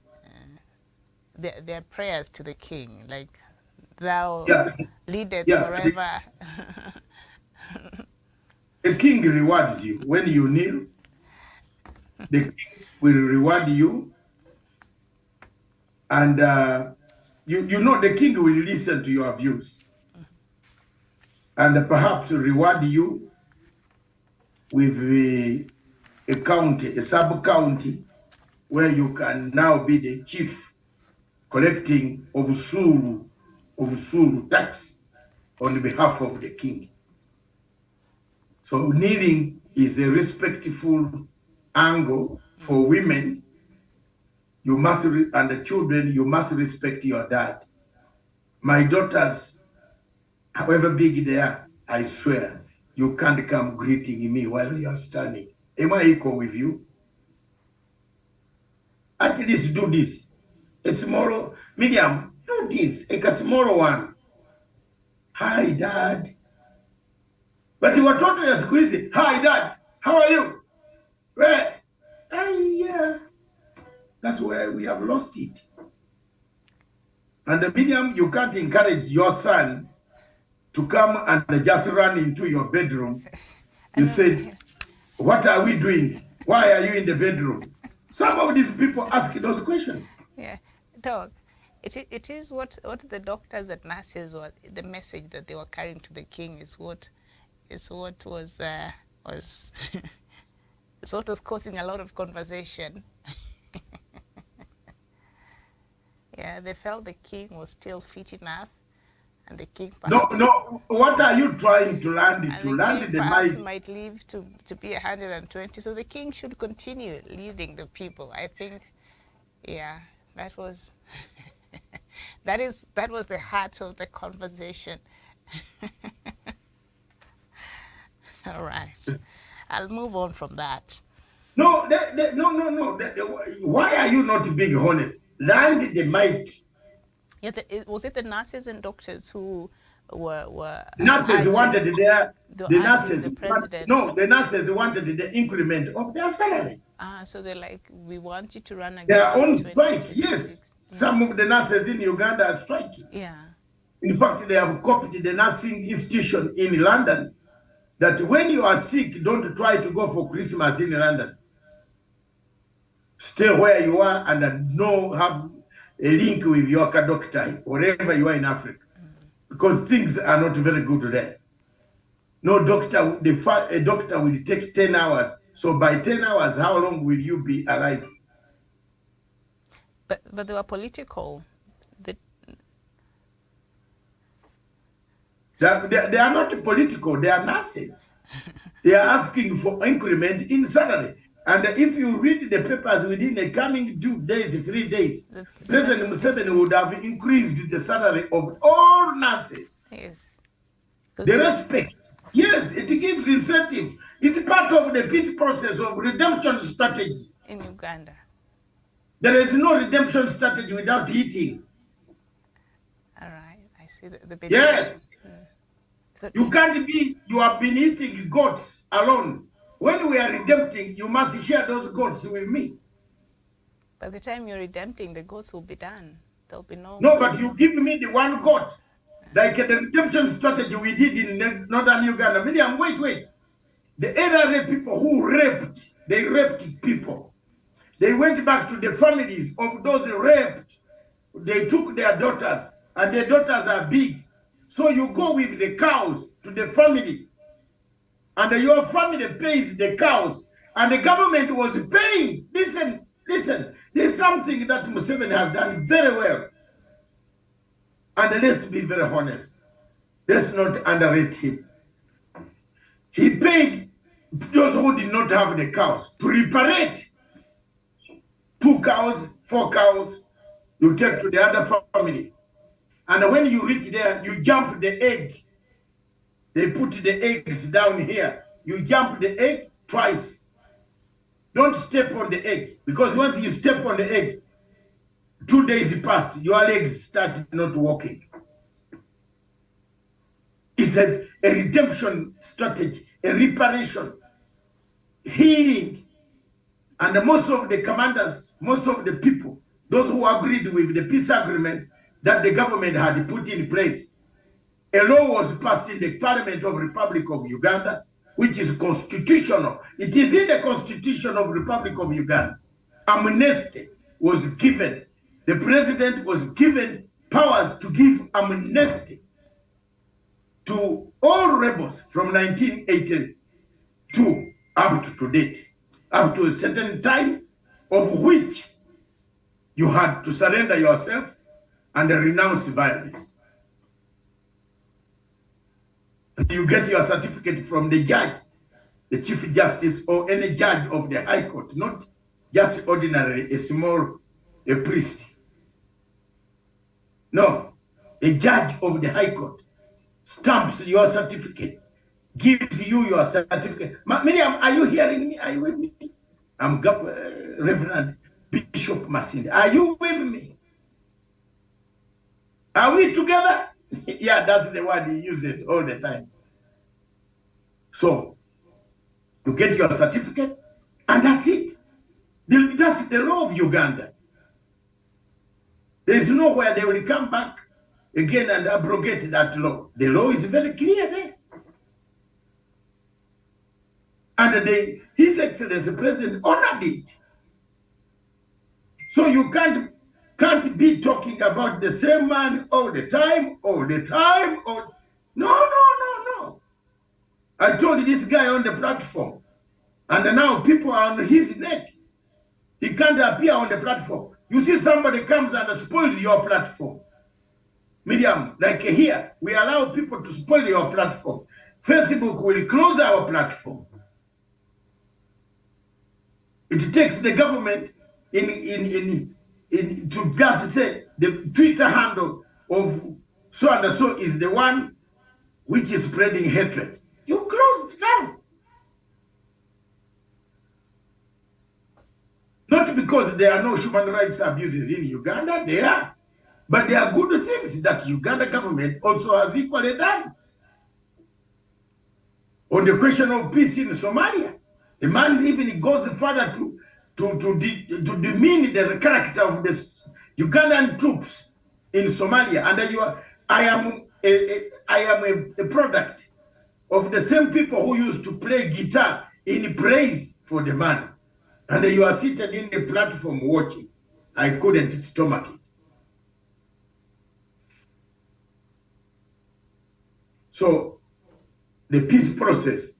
Their prayers to the king, like thou leadeth forever. The king rewards you. When you kneel, the king will reward you. And the king will listen to your views. And perhaps reward you with a county, a sub-county, where you can now be the chief collecting obusuru tax on behalf of the king. So kneeling is a respectful angle for women. You must, and the children, you must respect your dad. My daughters, however big they are, I swear, you can't come greeting me while you are standing. Am I equal with you? At least do this. A small, medium, do this. A small one. Hi, Dad. But you were totally squeezing. Hi, Dad. How are you? Where? Yeah. That's where we have lost it. And the medium, you can't encourage your son to come and just run into your bedroom. You said, what are we doing? Why are you in the bedroom? Some of these people ask those questions. Yeah, Doc, it is what the doctors and nurses, or the message that they were carrying to the king is what was is what was causing a lot of conversation. Yeah, they felt the king was still fit enough, and the king perhaps, No. What are you trying to land it? To land the might live to be 120. So the king should continue leading the people. I think, yeah, that was that was the heart of the conversation. All right, I'll move on from that. No. Why are you not being honest? Land the mic. Yeah, was it the nurses and doctors who were nurses wanted the president? The nurses wanted the increment of their salary. So they're like, we want you to run again. Their own strike, yes. Yeah. Some of the nurses in Uganda are striking. Yeah. In fact, they have copied the nursing institution in London that when you are sick, don't try to go for Christmas in London. Stay where you are and have a link with your doctor, wherever you are in Africa, because things are not very good there. No doctor, a doctor will take 10 hours. So by 10 hours, how long will you be alive? But they were political. They are not political, they are nurses. They are asking for increment in salary. And if you read the papers within the coming 2 days, 3 days, President Museveni would have increased the salary of all nurses. Yes. The respect. Yes, it gives incentive. It's part of the peace process of redemption strategy. In Uganda. There is no redemption strategy without eating. All right, I see the bit. Yes. You can't be, you have been eating goats alone. When we are redempting, you must share those goats with me. By the time you're redempting, the goats will be done. There'll be no... No, but you give me the one goat. Like the redemption strategy we did in northern Uganda. Miriam, wait. The NRA people who raped, they raped people. They went back to the families of those raped. They took their daughters, and their daughters are big. So you go with the cows to the family, and your family pays the cows, and the government was paying. Listen, there's something that Museveni has done very well. And let's be very honest. Let's not underrate him. He paid those who did not have the cows to reparate. 2 cows, 4 cows, you take to the other family. And when you reach there, you jump the egg. They put the eggs down here. You jump the egg twice. Don't step on the egg, because once you step on the egg, 2 days passed, your legs start not working. It's a redemption strategy, a reparation, healing. And most of the commanders, most of the people, those who agreed with the peace agreement that the government had put in place, a law was passed in the Parliament of Republic of Uganda, which is constitutional. It is in the Constitution of Republic of Uganda. Amnesty was given. The president was given powers to give amnesty to all rebels from 1982 up to date, up to a certain time of which you had to surrender yourself and renounce violence. You get your certificate from the judge, the Chief Justice, or any judge of the High Court, not just ordinarily a priest. No, a judge of the High Court stamps your certificate, gives you your certificate. Miriam, are you hearing me? Are you with me? I'm Reverend Bishop Masinde. Are you with me? Are we together? Yeah, that's the word he uses all the time. So, you get your certificate, and that's it. That's the law of Uganda. There is nowhere they will come back again and abrogate that law. The law is very clear there. And His Excellency President honored it. So you can't be talking about the same man all the time. No. I told this guy on the platform, and now people are on his neck. He can't appear on the platform. You see somebody comes and spoils your platform. Miriam, like here, we allow people to spoil your platform. Facebook will close our platform. It takes the government to just say the Twitter handle of so and so is the one which is spreading hatred. You close it down. Not because there are no human rights abuses in Uganda, there are. But there are good things that Uganda government also has equally done. On the question of peace in Somalia, the man even goes further to demean the character of the Ugandan troops in Somalia. And I am a product of the same people who used to play guitar in praise for the man. And you are seated in the platform watching. I couldn't stomach it. So the peace process,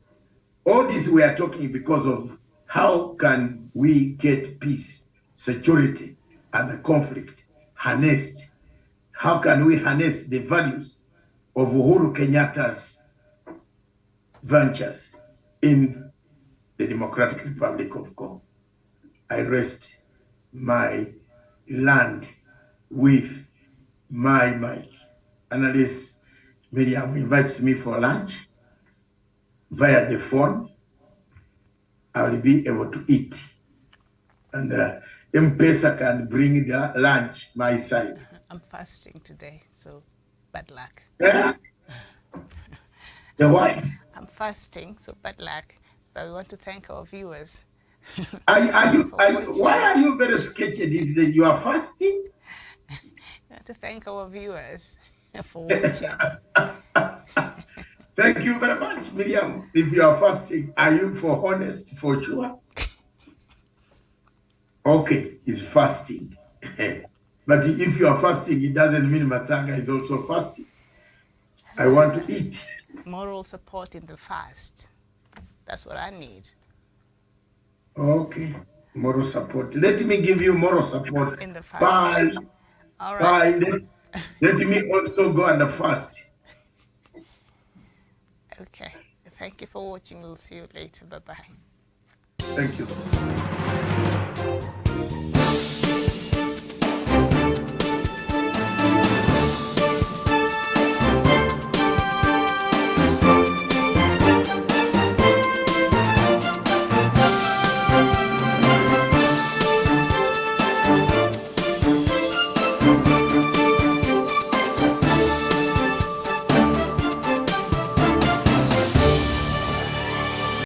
all this we are talking because of how can we get peace, security, and the conflict harnessed. How can we harness the values of Uhuru Kenyatta's ventures in the Democratic Republic of Congo? I rest my land with my mic. Analyst Miriam invites me for lunch via the phone. I will be able to eat. And M-Pesa can bring the lunch my side. I'm fasting today, so bad luck. Yeah? The what? I'm fasting, so bad luck. But we want to thank our viewers. Why are you very sketchy these days? You are fasting? We want to thank our viewers for watching. Thank you very much, Miriam. If you are fasting, are you for honest, for sure? Okay, he's fasting. But if you are fasting, it doesn't mean Matanga is also fasting. I want to eat. Moral support in the fast. That's what I need. Okay, moral support. Let me give you moral support. In the fast. Bye. All right. Bye. Let me also go on the fast. Okay. Thank you for watching. We'll see you later. Bye-bye. Thank you.